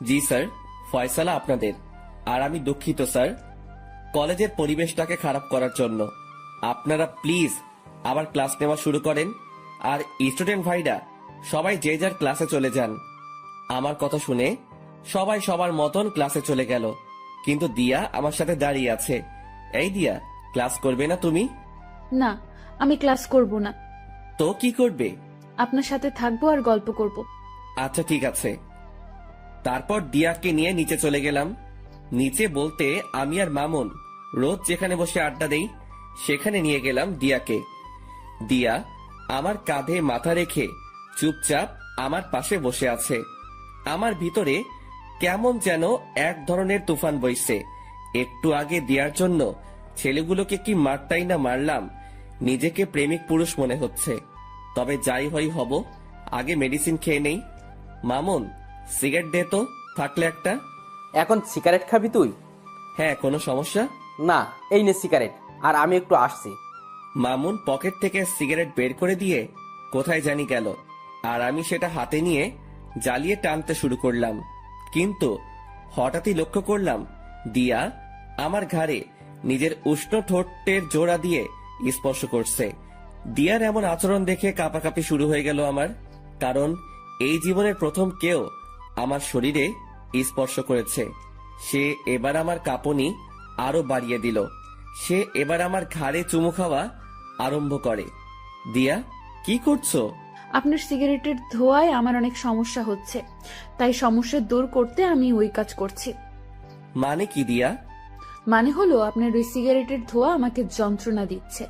জি স্যার, ফয়সালা আপনাদের। আর আমি দুঃখিত স্যার কলেজের পরিবেশটাকে খারাপ করার জন্য। আপনারা প্লিজ আবার ক্লাস নেওয়া শুরু করেন। আর স্টুডেন্ট ভাইরা সবাই যে যার ক্লাসে চলে যান। আমার কথা শুনে সবাই সবার মতন ক্লাসে চলে গেল, কিন্তু দিয়া আমার সাথে দাঁড়িয়ে আছে। এই দিয়া, ক্লাস করবে না তুমি? না, আমি ক্লাস করব না। তো কি করবে? আপনার সাথে থাকবো আর গল্প করব। আচ্ছা ঠিক আছে। তারপর দিয়াকে নিয়ে নিচে চলে গেলাম। নিচে বলতে আমি আর মামুন রোজ যেখানে বসে আড্ডা দেই সেখানে নিয়ে গেলাম দিয়াকে। দিয়া আমার কাঁধে মাথা রেখে চুপচাপ আমার পাশে বসে আছে। আমার ভিতরে কেমন যেন এক ধরনের তুফান বইছে। একটু আগে দিয়ার জন্য ছেলেগুলোকে কি মারটাই না মারলাম, নিজেকে প্রেমিক পুরুষ মনে হচ্ছে। তবে যাই হই হব, আগে মেডিসিন খেয়ে নেই। মামুন, সিগারেট দে তো, থাকলে একটা। এখন সিগারেট খাবি তুই? হ্যাঁ, কোনো সমস্যা? না, এই নে সিগারেট, আর আমি একটু আসছি। মামুন পকেট থেকে সিগারেট বের করে দিয়ে কোথায় জানি গেল, আর আমি সেটা হাতে নিয়ে জ্বালিয়ে টানতে শুরু করলাম। কিন্তু হঠাৎই লক্ষ্য করলাম দিয়া আমার ঘাড়ে নিজের উষ্ণ ঠোঁটের জোড়া দিয়ে স্পর্শ করছে। দিয়ার এমন আচরণ দেখে কাঁপাকাঁপি শুরু হয়ে গেল আমার, কারণ এই জীবনের প্রথম কেউ আমার শরীরে স্পর্শ করেছে। সে এবার আমার কাঁপুনি আরো বাড়িয়ে দিল। সে এবার আমার ঘাড়ে চুমু খাওয়া আরম্ভ করে। দিয়া, কি করছো? আপনার সিগারেটের ধোঁয়ায় আমার অনেক সমস্যা হচ্ছে, তাই সমস্যা দূর করতে আমি ওই কাজ করছি। মানে কি দিয়া? মানে হলো আপনার ওই সিগারেটের ধোঁয়া আমাকে যন্ত্রণা দিচ্ছে,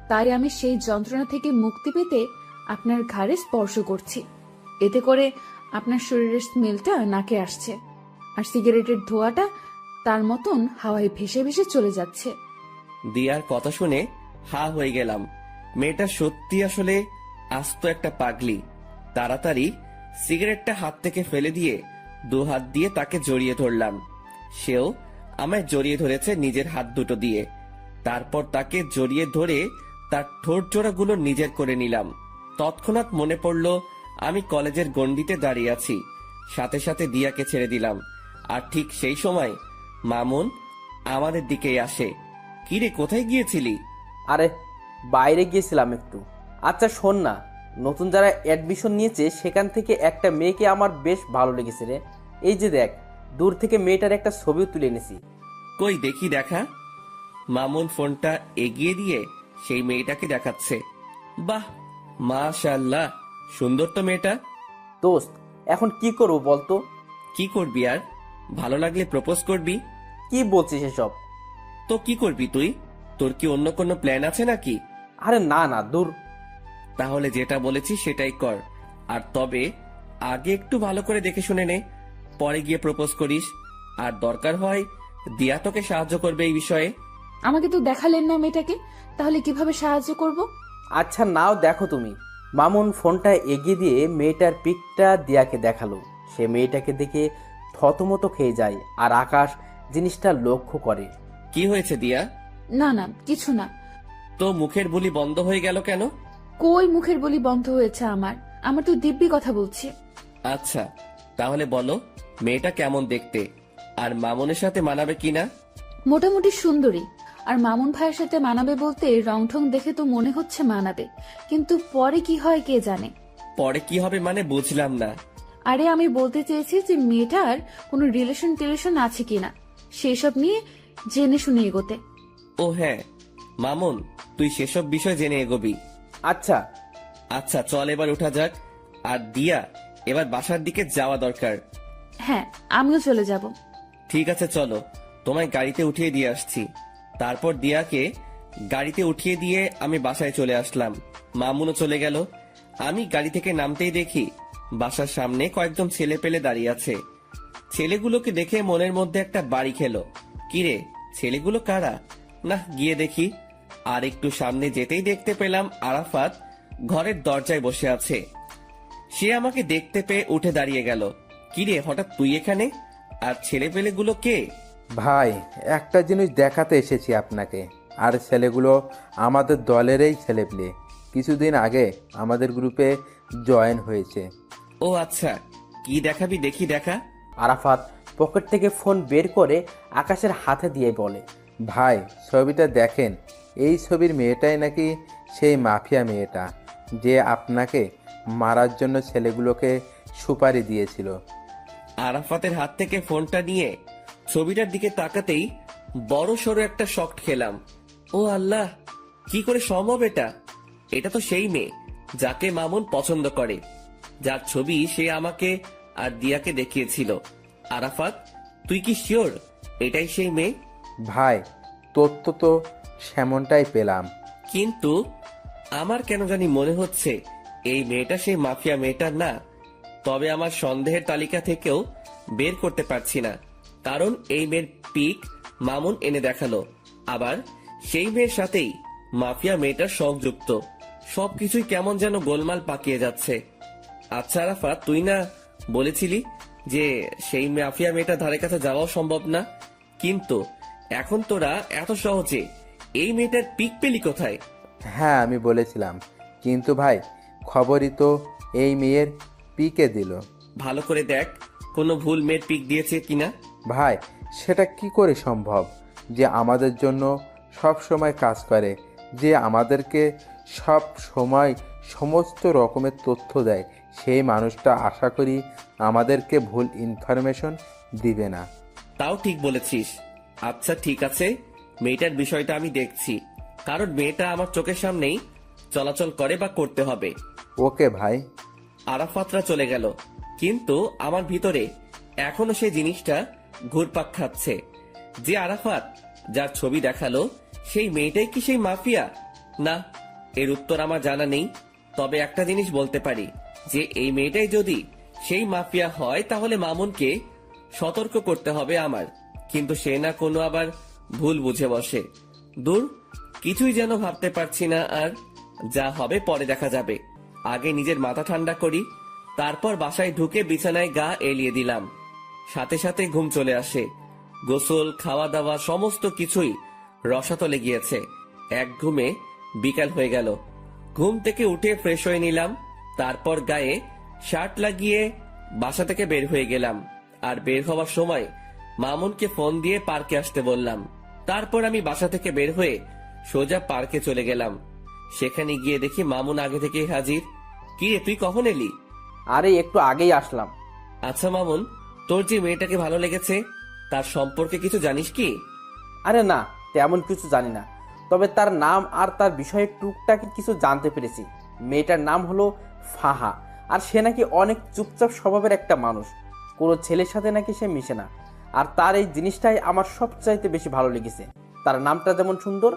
তাই আমি সেই যন্ত্রণা থেকে মুক্তি পেতে আপনার ঘাড়ে স্পর্শ করছি। এতে করে আপনার শরীরের স্মেলটা নাকে আসছে, আর সিগারেটের ধোঁয়াটা তার মতন হাওয়ায় ভেসে ভেসে চলে যাচ্ছে। দিয়ার কথা শুনে হা হয়ে গেলাম। মেয়েটা সত্যি আসলে আস্ত একটা পাগলি। তাড়াতাড়ি সিগারেটটা হাত থেকে ফেলে দিয়ে দু হাত দিয়ে তাকে জড়িয়ে ধরলাম। সেও আমায় জড়িয়ে ধরেছে নিজের হাত দুটো দিয়ে। তারপর তাকে জড়িয়ে ধরে তার ঠোঁট জোড়াগুলো নিজের করে নিলাম। তৎক্ষণাৎ মনে পড়ল আমি কলেজের গণ্ডিতে দাঁড়িয়ে আছি। সাথে সাথে দিয়াকে ছেড়ে দিলাম। আর ঠিক সেই সময় মামুন আমাদের দিকেই আসে। কিরে, কোথায় গিয়েছিলি? আরে বাইরে গিয়েছিলাম একটু। আচ্ছা শোন না, নতুন যারা অ্যাডমিশন নিয়েছে সেখান থেকে একটা মেয়েকে আমার বেশ ভালো লেগেছে রে। এই যে দেখ, দূর থেকে মেয়েটার একটা ছবিও তুলে এনেছি। কই দেখি, দেখা। মামুন ফোনটা এগিয়ে দিয়ে সেই মেয়েটাকে দেখাচ্ছে। বাহ, মাশাআল্লাহ, সুন্দর তো মেয়েটা। দোস্ত, এখন কি করবো বলতো? কি করবি আর? ভালো লাগলে প্রপোজ করবি। কি বলছিস এসব? তো কি করবি তুই? তোর কি অন্য কোনো প্ল্যান আছে নাকি? আরে না না, দূর। তাহলে যেটা বলেছি সেটাই কর। আর তবে আগে একটু ভালো করে দেখে শুনে নে, পরে গিয়ে প্রপোজ করিস। আর দরকার হয় দিয়া তোকে সাহায্য করবে এই বিষয়ে। আমাকে তো দেখালেন না মেয়েটাকে, তাহলে কিভাবে সাহায্য করব? আচ্ছা নাও দেখো তুমি। মামুন ফোনটা এগিয়ে দিয়ে মেয়েটার পিকটা দিয়াকে দেখালো। সে মেয়েটাকে দেখে থতমত খেয়ে যায়, আর আকাশ জিনিসটা লক্ষ্য করে। কি হয়েছে দিয়া? না না, কিছু না। তো মুখের বুলি বন্ধ হয়ে গেল কেন? কই মুখের বলি বন্ধ হয়েছে আমার? আমার তো দিব্যি কথা বলছি। আচ্ছা, তাহলে বলো মেয়েটা কেমন দেখতে, আর মামুনের সাথে মানাবে কিনা? মোটামুটি সুন্দরী। আর মামুন ভাইয়ের সাথে মানাবে বলতে রং ঠং দেখে তো মনে হচ্ছে মানাবে, কিন্তু পরে কি হয় কে জানে। পরে কি হবে মানে বুঝলাম না। আরে আমি বলতে চেয়েছি যে মেয়েটার কোনো রিলেশন আছে কিনা সেসব নিয়ে জেনে শুনে এগোতে। ও হ্যাঁ, মামুন তুই সেসব বিষয় জেনে এগোবি। আচ্ছা আচ্ছা চল এবার উঠা যাক। আর দিয়া, এবার বাসার দিকে যাওয়া দরকার। হ্যাঁ, আমিও চলে যাব। ঠিক আছে চলো, তোমায় গাড়িতে উঠিয়ে দিয়ে আসছি। তারপর দিয়াকে গাড়িতে উঠিয়ে দিয়ে আমি বাসায় চলে আসলাম। মামুনও চলে গেল। আমি গাড়ি থেকে নামতেই দেখি বাসার সামনে কয়েকজন ছেলে পেলে দাঁড়িয়ে আছে। ছেলেগুলোকে দেখে মনের মধ্যে একটা বাড়ি খেলো। কিরে, ছেলেগুলো কারা? না, গিয়ে দেখি। আর একটু সামনে যেতেই দেখতে পেলাম আরাফাত ঘরের দরজায় বসে আছে। সে আমাকে দেখতে পেয়ে উঠে দাঁড়িয়ে গেল। কিরে, হঠাৎ তুই এখানে? আর ছেলে পেলেগুলো কে? ভাই, একটা জিনিস দেখাতে এসেছি আপনাকে। আর ছেলেগুলো আমাদের দলেরই ছেলেপেলে। কিছুদিন আগে আমাদের গ্রুপে জয়েন হয়েছে। ও আচ্ছা, কি দেখাবি দেখি দেখা। আরাফাত পকেট থেকে ফোন বের করে আকাশের হাতে দিয়ে বলে, ভাই ছবিটা দেখেন, এই ছবির মেয়েটাই নাকি সেই মাফিয়া মেয়েটা যে আপনাকে মারার জন্য ছেলেগুলোকে সুপারি দিয়েছিল। আরাফাতের হাত থেকে ফোনটা নিয়ে ছবিটার দিকে তাকাতেই বড় সড়ো একটা শক খেলাম। ও আল্লাহ, কি করে সম্ভব এটা? এটা তো সেই মেয়ে যাকে মামুন পছন্দ করে, যার ছবি সে আমাকে আর দিয়াকে দেখিয়েছিল। আরাফাত, তুই কি শিওর এটাই সেই মেয়ে? ভাই তথ্য তো সেমনটাই পেলাম। কিন্তু আমার কেন জানি মনে হচ্ছে এই মেয়েটা সেই মাফিয়া মেয়েটার না। তবে আমার সন্দেহের তালিকা থেকেও বের করতে পারছি না, কারণ এই মেয়ের পিক মামুন এনে দেখালো, আবার সেই মেয়ের সাথেই মাফিয়া মেয়েটার সংযুক্ত। সবকিছুই কেমন যেন গোলমাল পাকিয়ে যাচ্ছে। আচ্ছা আরাফাত, তুই না বলেছিলি যে সেই মাফিয়া মেয়েটার ধারে কাছে যাওয়াও সম্ভব না, কিন্তু এখন তোরা এত সহজে এই মেয়েটার পিক পেলি কোথায়? হ্যাঁ আমি বলেছিলাম, কিন্তু ভাই খবরই তো এই মেয়ের পিকে দিল। ভালো করে দেখ কোনো ভুল মেয়ের পিক দিয়েছে কিনা। ভাই সেটা কি করে সম্ভব যে আমাদের জন্য সব সময় কাজ করে, যে আমাদেরকে সব সময় সমস্ত রকমের তথ্য দেয়, সেই মানুষটা আশা করি আমাদেরকে ভুল ইনফরমেশন দিবে না। তাও ঠিক বলেছিস। আচ্ছা ঠিক আছে, মেয়েটার বিষয়টা আমি দেখছি, কারণ মেয়েটা আমার চোখের সামনেই চলাচল করে বা করতে হবে। ওকে ভাই। আরাফাতরা চলে গেল, কিন্তু আমার ভিতরে এখনো সেই জিনিসটা ঘুরপাক খাচ্ছে যে আরাফাত যার ছবি দেখালো সেই মেয়েটাই কি সেই মাফিয়া? না, এর উত্তর আমার জানা নেই। তবে একটা জিনিস বলতে পারি যে এই মেয়েটাই যদি সেই মাফিয়া হয় তাহলে মামুনকে সতর্ক করতে হবে আমার, কিন্তু সে না কোনো আবার ভুল বুঝে বসে। দূর, কিছুই যেন ভাবতে পারছি না, আর যা হবে পরে দেখা যাবে। আগে নিজের মাথা ঠান্ডা করি, তারপর বাসায় ঢুকে বিছানায় গা এলিয়ে দিলাম। সাথে সাথে ঘুম চলে আসে। গোসল, খাওয়া দাওয়া সমস্ত কিছুই রসাতলে গিয়েছে। এক ঘুমে বিকাল হয়ে গেল। ঘুম থেকে উঠে ফ্রেশ হয়ে নিলাম, তারপর গায়ে শার্ট লাগিয়ে বাসা থেকে বের হয়ে গেলাম। আর বের হওয়ার সময় মামুনকে ফোন দিয়ে পার্কে আসতে বললাম। তারপর আমি বাসা থেকে বের হয়ে সোজা পার্কে চলে গেলাম। সেখানে গিয়ে দেখি মামুন আগে থেকেই হাজির। কি রে, তুই কখন এলি? আরে একটু আগেই আসলাম। আচ্ছা মামুন, তোর যে মেয়েটাকে ভালো লেগেছে তার সম্পর্কে কিছু জানিস কি? আরে না, তেমন কিছু জানি না, তবে তার নাম আর তার বিষয়ে টুকটাক কিছু জানতে পেরেছি। মেয়েটার নাম হলো ফাহা, আর সে নাকি অনেক চুপচাপ স্বভাবের একটা মানুষ। কোনো ছেলের সাথে নাকি সে মিশে না, আর তার এই জিনিসটাই আমার সবচাইতে বেশি ভালো লেগেছে। তার নামটা যেমন সুন্দর,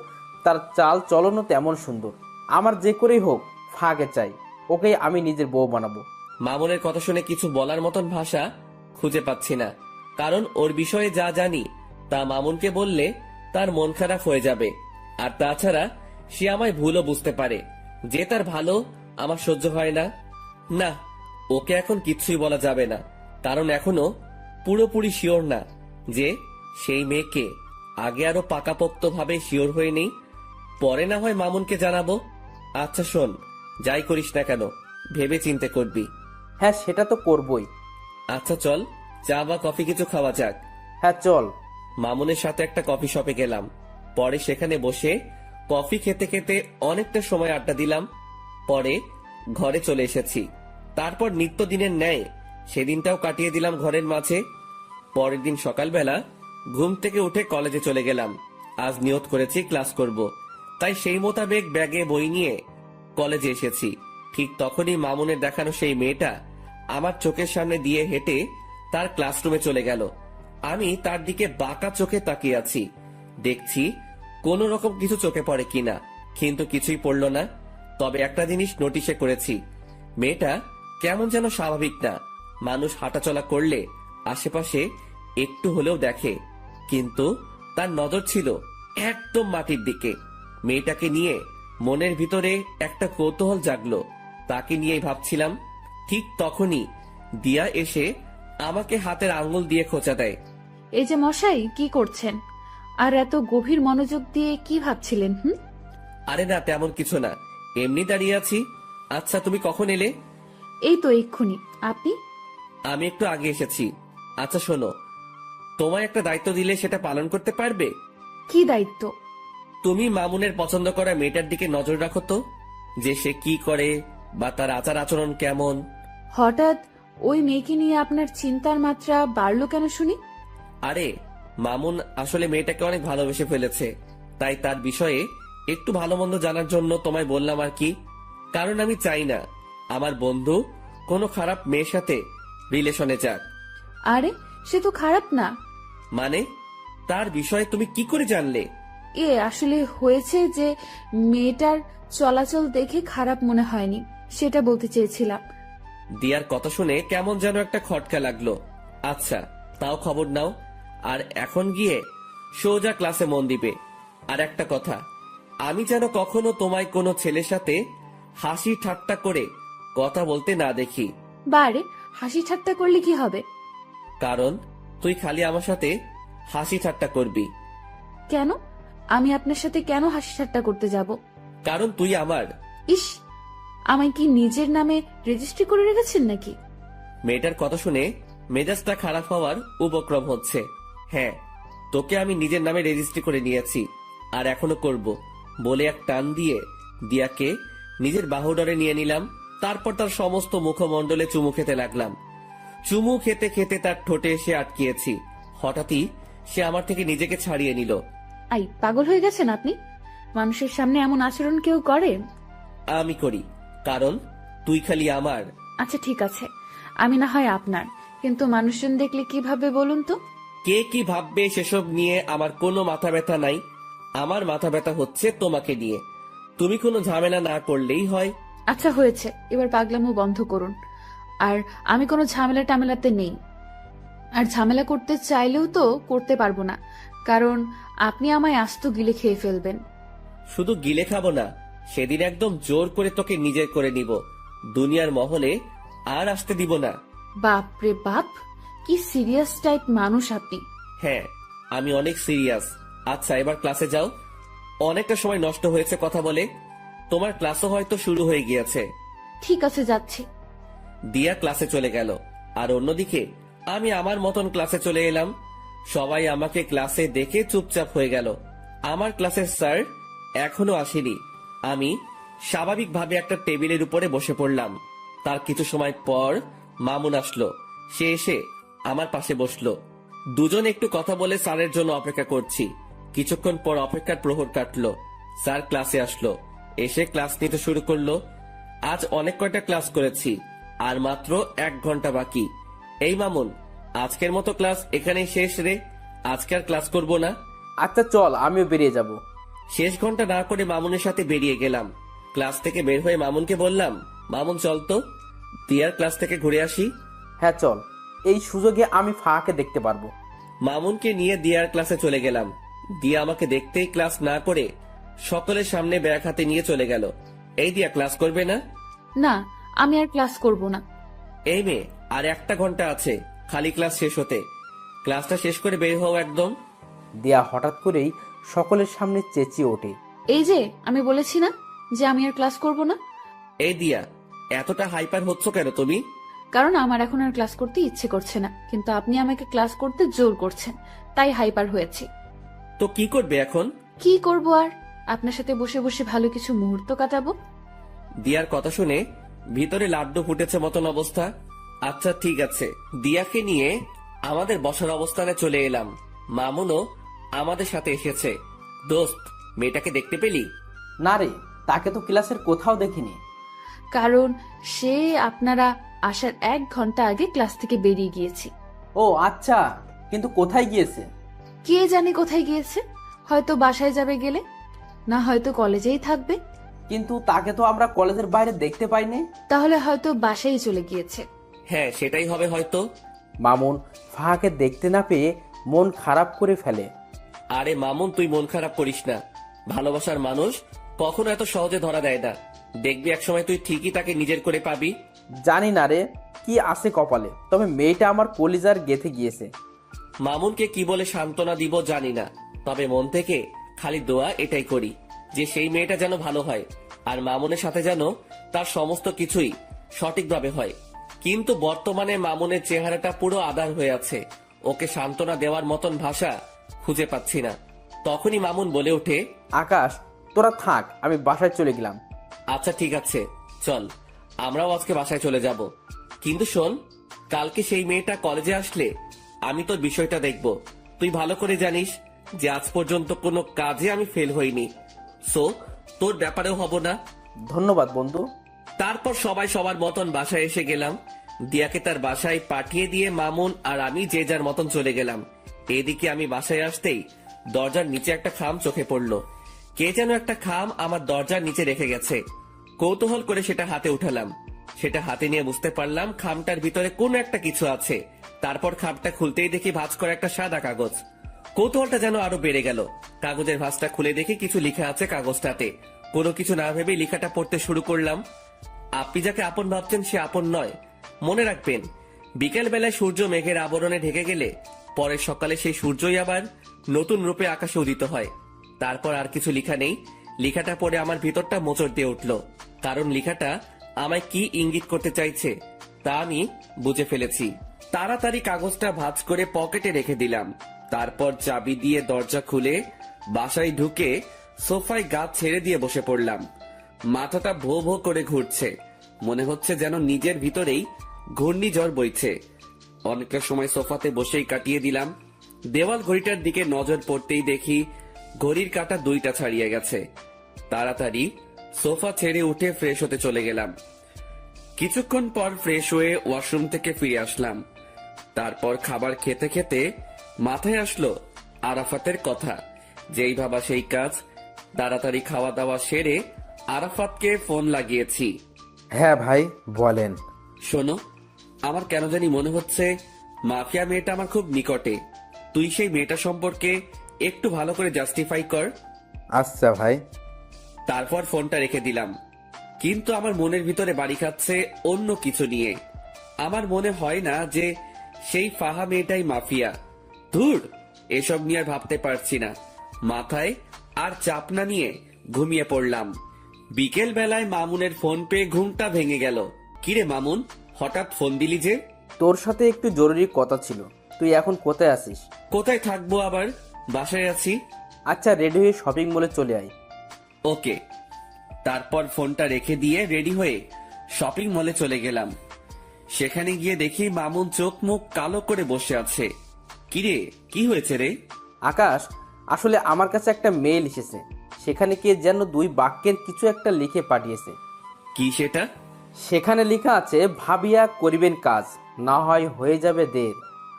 তার চাল চলনও তেমন সুন্দর। আমার যে করেই হোক ফাহাকে চাই, ওকেই আমি নিজের বউ বানাবো। মামুনের কথা শুনে কিছু বলার মতন ভাষা খুঁজে পাচ্ছি না, কারণ ওর বিষয়ে যা জানি তা মামুনকে বললে তার মন খারাপ হয়ে যাবে। আর তাছাড়া সে আমায় ভুলও বুঝতে পারে যে তার ভালো আমার সহ্য হয় না। না, ওকে এখন কিছুই বলা যাবে না, কারণ এখনো পুরোপুরি শিওর না যে সেই মেয়েকে। আগে আরো পাকাপোক্ত ভাবে শিওর হয়ে নেই, পরে না হয় মামুনকে জানাবো। আচ্ছা শোন, যাই করিস না কেন ভেবে চিন্তে করবি। হ্যাঁ সেটা তো করবই। আচ্ছা চল, চা বা কফি কিছু খাওয়া যাক। হ্যাঁ চল। মামুনের সাথে একটা কফি শপে গেলাম। পরে সেখানে বসে কফি খেতে খেতে অনেকটা সময় আড্ডা দিলাম। পরে ঘরে চলে এসেছি। তারপর নিত্যদিনের ন্যায় সেদিনটাও কাটিয়ে দিলাম ঘরের মাঝে। পরের দিন সকালবেলা ঘুম থেকে উঠে কলেজে চলে গেলাম। আজ নিয়ত করেছি ক্লাস করব, তাই সেই মোতাবেক ব্যাগে বই নিয়ে কলেজে এসেছি। ঠিক তখনই মামুনের দেখানো সেই মেয়েটা আমার চোখের সামনে দিয়ে হেঁটে তার ক্লাসরুমে চলে গেল। আমি তার দিকে বাঁকা চোখে তাকিয়ে আছি, দেখছি কোন রকম কিছু চোখে পড়ে কিনা, কিন্তু কিছুই পড়ল না। তবে একটা জিনিস নোটিশে করেছি, মেয়েটা কেমন যেন স্বাভাবিক না। মানুষ হাঁটাচলা করলে আশেপাশে একটু হলেও দেখে, কিন্তু তার নজর ছিল একদম মাটির দিকে। মেয়েটাকে নিয়ে মনের ভিতরে একটা কৌতূহল জাগলো, তাকে নিয়েই ভাবছিলাম। ঠিক তখনই দিয়া এসে আমাকে হাতের আঙ্গুল দিয়ে খোঁচা দেয়। এই যে মশাই, কি করছেন? আর এত গভীর মনোযোগ দিয়ে কি ভাবছিলেন? আরে না, তেমন কিছু না, এমনি দাঁড়িয়ে আছি। আচ্ছা তুমি কখন এলে? এই তো এক্ষুনি। আপনি? আমি একটু আগে এসেছি। আচ্ছা শোনো, তোমায় একটা দায়িত্ব দিলে সেটা পালন করতে পারবে? কি দায়িত্ব? তুমি মামুনের পছন্দ করা মেয়েটার দিকে নজর রাখো তো, যে সে কি করে বা তার আচার আচরণ কেমন। হঠাৎ ওই মেয়েকে নিয়ে আপনার চিন্তার মাত্রা বাড়লো কেন শুনি? আরে মামুন আসলে মেয়েটাকে অনেক ভালোবেসে ফেলেছে, তাই তার বিষয়ে একটু ভালো মন্দ জানার জন্য তোমায় বললাম আর কি। কারণ আমি চাই না আমার বন্ধু কোনো খারাপ মেয়ের সাথে রিলেশনে যাক। আরে সে তো খারাপ না। মানে তার বিষয়ে তুমি কি করে জানলে? আসলে হয়েছে যে মেয়েটার চলাচল দেখে খারাপ মনে হয়নি, সেটা বলতে চেয়েছিলাম। দিয়ার কথা শুনে কেমন যেন একটা খটকা লাগলো। আচ্ছা তাও খবর নাও, আর এখন গিয়ে সোজা ক্লাসে মন দিবে। আর একটা কথা, আমি যেন কখনো তোমায় কোনো ছেলের সাথে হাসি ঠাট্টা করে কথা বলতে না দেখি। বারে, হাসি ঠাট্টা করলে কি হবে? কারণ তুই খালি আমার সাথে হাসি ঠাট্টা করবি। কেন? আমি আপনার সাথে কেন হাসি ঠাট্টা করতে যাব? কারণ তুই আমার। ইস, আমায় কি নিজের নামে রেজিস্ট্রি করে রেখেছেন নাকি? মেয়েটার কথা শুনে মেজাজটা খারাপ হওয়ার উপক্রম হচ্ছে। হ্যাঁ, তোকে আমি নিজের নামে রেজিস্ট্রি করে নিয়েছি, আর এখনো করব বলে এক টান দিয়ে দিয়াকে নিজের বাহুডরে নিয়ে নিলাম। তারপর তার সমস্ত মুখমণ্ডলে চুমু খেতে লাগলাম। চুমু খেতে খেতে তার ঠোঁটে এসে আটকিয়েছি। হঠাৎই সে আমার থেকে নিজেকে ছাড়িয়ে নিল। আই, পাগল হয়ে গেছেন আপনি? মানুষের সামনে এমন আচরণ কেউ করে? আমি করি, কারণ তুই খালি আমার। আচ্ছা ঠিক আছে, আমি না হয় আপনার, কিন্তু মানুষজন দেখলে কি ভাববে বলুন তো? কে কি ভাববে সেসব নিয়ে আমার কোনো মাথা ব্যথা নাই। আমার মাথা ব্যথা হচ্ছে তোমাকে নিয়ে। তুমি কোনো ঝামেলা না করলেই হয়। আচ্ছা হয়েছে, এবার পাগলামো বন্ধ করুন। আর আমি কোনো ঝামেলা টামেলাতে নেই, আর ঝামেলা করতে চাইলেও তো করতে পারবো না, কারণ আপনি আমায় আস্ত গিলে খেয়ে ফেলবেন। শুধু গিলে খাবো না, সেদিন একদম জোর করে তোকে নিজের করে নিব। দুনিয়ার মহলে আর আসতে দিব না। বাপ রে বাপ, কি সিরিয়াস টাইপ মানুষ আপনি। হ্যাঁ, আমি অনেক সিরিয়াস। আচ্ছা এবার ক্লাসে যাও, অনেকটা সময় নষ্ট হয়েছে কথা বলে। তোমার ক্লাসও হয়তো শুরু হয়ে গিয়েছে। ঠিক আছে, যাচ্ছি। দিয়া ক্লাসে চলে গেল, আর অন্যদিকে আমি আমার মতন ক্লাসে চলে এলাম। সবাই আমাকে ক্লাসে দেখে চুপচাপ হয়ে গেল। আমার ক্লাসের স্যার এখনো আসেনি। আমি স্বাভাবিকভাবে একটা টেবিলের উপরে বসে পড়লাম। তার কিছু সময় পর মামুন আসলো। সে এসে আমার পাশে বসলো। দুজন একটু কথা বলে স্যারের জন্য অপেক্ষা করছি। কিছুক্ষণ পর অপেক্ষার প্রহর কাটলো। স্যার ক্লাসে আসলো, এসে ক্লাস নিতে শুরু করলো। আজ অনেক কয়টা ক্লাস করেছি, আর মাত্র 1 ঘন্টা বাকি। এই মামুন, আজকের মতো ক্লাস এখানেই শেষ রে। আজকে আর ক্লাস করব না। আচ্ছা চল, আমিও বেরিয়ে যাব। শেষ ঘন্টা না করে মামুনের সাথে বেরিয়ে গেলাম। ক্লাস থেকে বের হয়ে মামুনকে বললাম, মামুন চল তো দিয়ার ক্লাস থেকে ঘুরে আসি। হ্যাঁ চল, এই সুযোগে আমি ফাঁকে দেখতে পারবো। মামুনকে নিয়ে দিয়ার ক্লাসে চলে গেলাম। দিয়া আমাকে দেখতেই ক্লাস না করে সকলের সামনে ব্যাগ হাতে নিয়ে চলে গেল। এই দিয়া ক্লাস করবে না? না, আমি আর ক্লাস করব না। এই মেয়ে, আর 1 ঘন্টা আছে খালি ক্লাস শেষ হতে। ক্লাসটা শেষ করে বের হও একদম। দিয়া হঠাৎ করেই সকলের সামনে চেঁচিয়ে ওঠে। এই যে আমি বলেছি না যে আমি আর ক্লাস করব না। এই দিয়া, এতটা হাইপার হচ্ছ কেন তুমি? কারণ আমার এখন আর ক্লাস করতে ইচ্ছে করছে না, কিন্তু আপনি আমাকে ক্লাস করতে জোর করছেন, তাই হাইপার হয়েছি। তো কি করবে এখন? কি করব আর, আপনার সাথে বসে বসে ভালো কিছু মুহূর্ত কাটাবো। দিয়ার কথা শুনে ভিতরে লাড্ডু ফুটেছে মতন অবস্থা। আচ্ছা ঠিক আছে, দিয়াকে নিয়ে আমাদের বসার অবস্থানে চলে এলাম। মামুনও আমাদের সাথে এসেছে। দোস্ত, মেয়েটাকে দেখতে পেলি? না রে, তাকে তো ক্লাসের কোথাও দেখিনি। কারণ সে আপনারা আসার 1 ঘন্টা আগে ক্লাস থেকে বেরিয়ে গিয়েছি। ও আচ্ছা, কিন্তু কোথায় গিয়েছে? কে জানে কোথায় গিয়েছে, হয়তো বাসায় যাবে গেলে, না হয়তো কলেজেই থাকবে। কিন্তু তাকে তো আমরা কলেজের বাইরে দেখতে পাইনি। তাহলে হয়তো বাসায় চলে গিয়েছে। হ্যাঁ, সেটাই হবে হয়তো। মামুন ফাহাকে দেখতে না পেয়ে মন খারাপ করে ফেলে। আরে মামুন, তুই মন খারাপ করিস না। ভালোবাসার মানুষ কখনো এত সহজে ধরা দেয় না। দেখবি একসময় তুই ঠিকই তাকে নিজের করে পাবি। জানি না রে কি আছে কপালে, তবে মেয়েটা আমার কলিজার গেথে গিয়েছে। মামুনকে কি বলে সান্ত্বনা দিব জানি না, তবে মন থেকে খালি দোয়া এটাই করি যে সেই মেয়েটা যেন ভালো হয়, আর মামুনের সাথে যেন তার সমস্ত কিছুই সঠিকভাবে হয়, কিন্তু বর্তমানে মামুনের চেহারাটা পুরো আধার হয়ে আছে। ওকে সান্ত্বনা দেওয়ার মতন ভাষা খুঁজে পাচ্ছি না। তখনই মামুন বলে ওঠে, আকাশ, তোরা থাক, আমি বাসায় চলে গেলাম। আচ্ছা ঠিক আছে, চল আমরাও আজকে বাসায় চলে যাব। কিন্তু শোন, কালকে সেই মেয়েটা কলেজে আসলে আমি তোর বিষয়টা দেখব। তুই ভালো করে জানিস যে আজ পর্যন্ত কোনো কাজে আমি ফেল হইনি, সো তোর ব্যাপারেও হব না। ধন্যবাদ বন্ধু। তারপর সবাই সবার মতন বাসায় এসে গেলাম। দিয়াকে তার বাসায় পাঠিয়ে দিয়ে মামুন আর আমি যে যার মতন চলে গেলাম। এদিকে আমি বাসায় আসতেই দরজার নিচে একটা খাম চোখে পড়লো। কে যেন একটা খাম আমার দরজার নিচে রেখে গেছে। কৌতূহল করে সেটা হাতে উঠালাম। সেটা হাতে নিয়ে বুঝতে পারলাম খামটার ভিতরে কোনো একটা কিছু আছে। তারপর খামটা খুলতেই দেখি ভাঁজ করা একটা সাদা কাগজ। কৌতূহলটা যেন আরো বেড়ে গেল। কাগজের ভাঁজটা খুলে দেখি কিছু লেখা আছে কাগজটাতে। কোনো কিছু না ভেবে লেখাটা পড়তে শুরু করলাম। আপনি যাকে আপন ভাবছেন সে আপন নয়। মনে রাখবেন, বিকেল বেলায় সূর্য মেঘের আবরণে ঢেকে গেলে পরের সকালে সেই সূর্যই আবার নতুন রূপে আকাশে উদিত হয়। তারপর আর কিছু লেখা নেই। লেখাটা পড়ে আমার ভিতরটা মোচড় দিয়ে উঠল, কারণ লেখাটা আমায় কি ইঙ্গিত করতে চাইছে তা আমি বুঝে ফেলেছি। তাড়াতাড়ি কাগজটা ভাঁজ করে পকেটে রেখে দিলাম। তারপর চাবি দিয়ে দরজা খুলে বাসায় ঢুকে সোফায় গা ছেড়ে দিয়ে বসে পড়লাম। মাথাটা ভো ভো করে ঘুরছে, মনে হচ্ছে যেন নিজের ভিতরেই ঘূর্ণিঝড় বইছে। অনেকটা সময় সোফাতে বসেই কাটিয়ে দিলাম। দেওয়াল ঘড়িটার দিকে নজর পড়তেই দেখি ঘড়ির কাঁটা 2টা ছাড়িয়ে গেছে। তাড়াতাড়ি সোফা ছেড়ে উঠে ফ্রেশ হতে চলে গেলাম। কিছুক্ষণ পর ফ্রেশ হয়ে ওয়াশরুম থেকে ফিরে আসলাম। তারপর খাবার খেতে খেতে মাথায় আসলো আরাফাতের কথা। যেই ভাবা সেই কাজ। তাড়াতাড়ি খাওয়া দাওয়া সেরে আরাফাতকে ফোন লাগিয়েছি। হ্যাঁ ভাই, বলেন। শোনো, আমার কেন জানি মনে হচ্ছে মাফিয়া মেয়েটা আমার খুব নিকটে। তুই সেই মেয়েটা সম্পর্কে একটু ভালো করে জাস্টিফাই কর। আচ্ছা ভাই। তারপর ফোনটা রেখে দিলাম। কিন্তু আমার মনের ভিতরে বাড়ি খাচ্ছে অন্য কিছু নিয়ে। আমার মনে হয় না যে সেই ফাহা মেয়েটাই মাফিয়া। ধুর, এসব নিয়ে আর ভাবতে পারছি না। মাথায় আর চাপ না নিয়ে ঘুমিয়ে পড়লাম। বিকেল বেলায় মামুনের ফোন পেয়ে ঘুমটা ভেঙে গেল। কিরে মামুন, হঠাৎ ফোন দিলি যে? তোর সাথে একটু জরুরি কথা ছিল। তুই এখন কোথায় আছিস? কোথায় থাকবো আবার, বাসায় আছি। আচ্ছা, রেডি হয়ে শপিং মলে চলে আয়। ওকে। তারপর ফোনটা রেখে দিয়ে রেডি হয়ে শপিং মলে চলে গেলাম। সেখানে গিয়ে দেখি মামুন চোখ মুখ কালো করে বসে আছে। কিরে, কি হয়েছে রে? আকাশ, আসলে আমার কাছে একটা মেইল এসেছে। সেখানে কে যেন 2 বাক্যের কিছু একটা লিখে পাঠিয়েছে। কি সেটা? সেখানে লেখা আছে, ভাবিয়া করিবেন কাজ, না হয় হয়ে যাবে দের।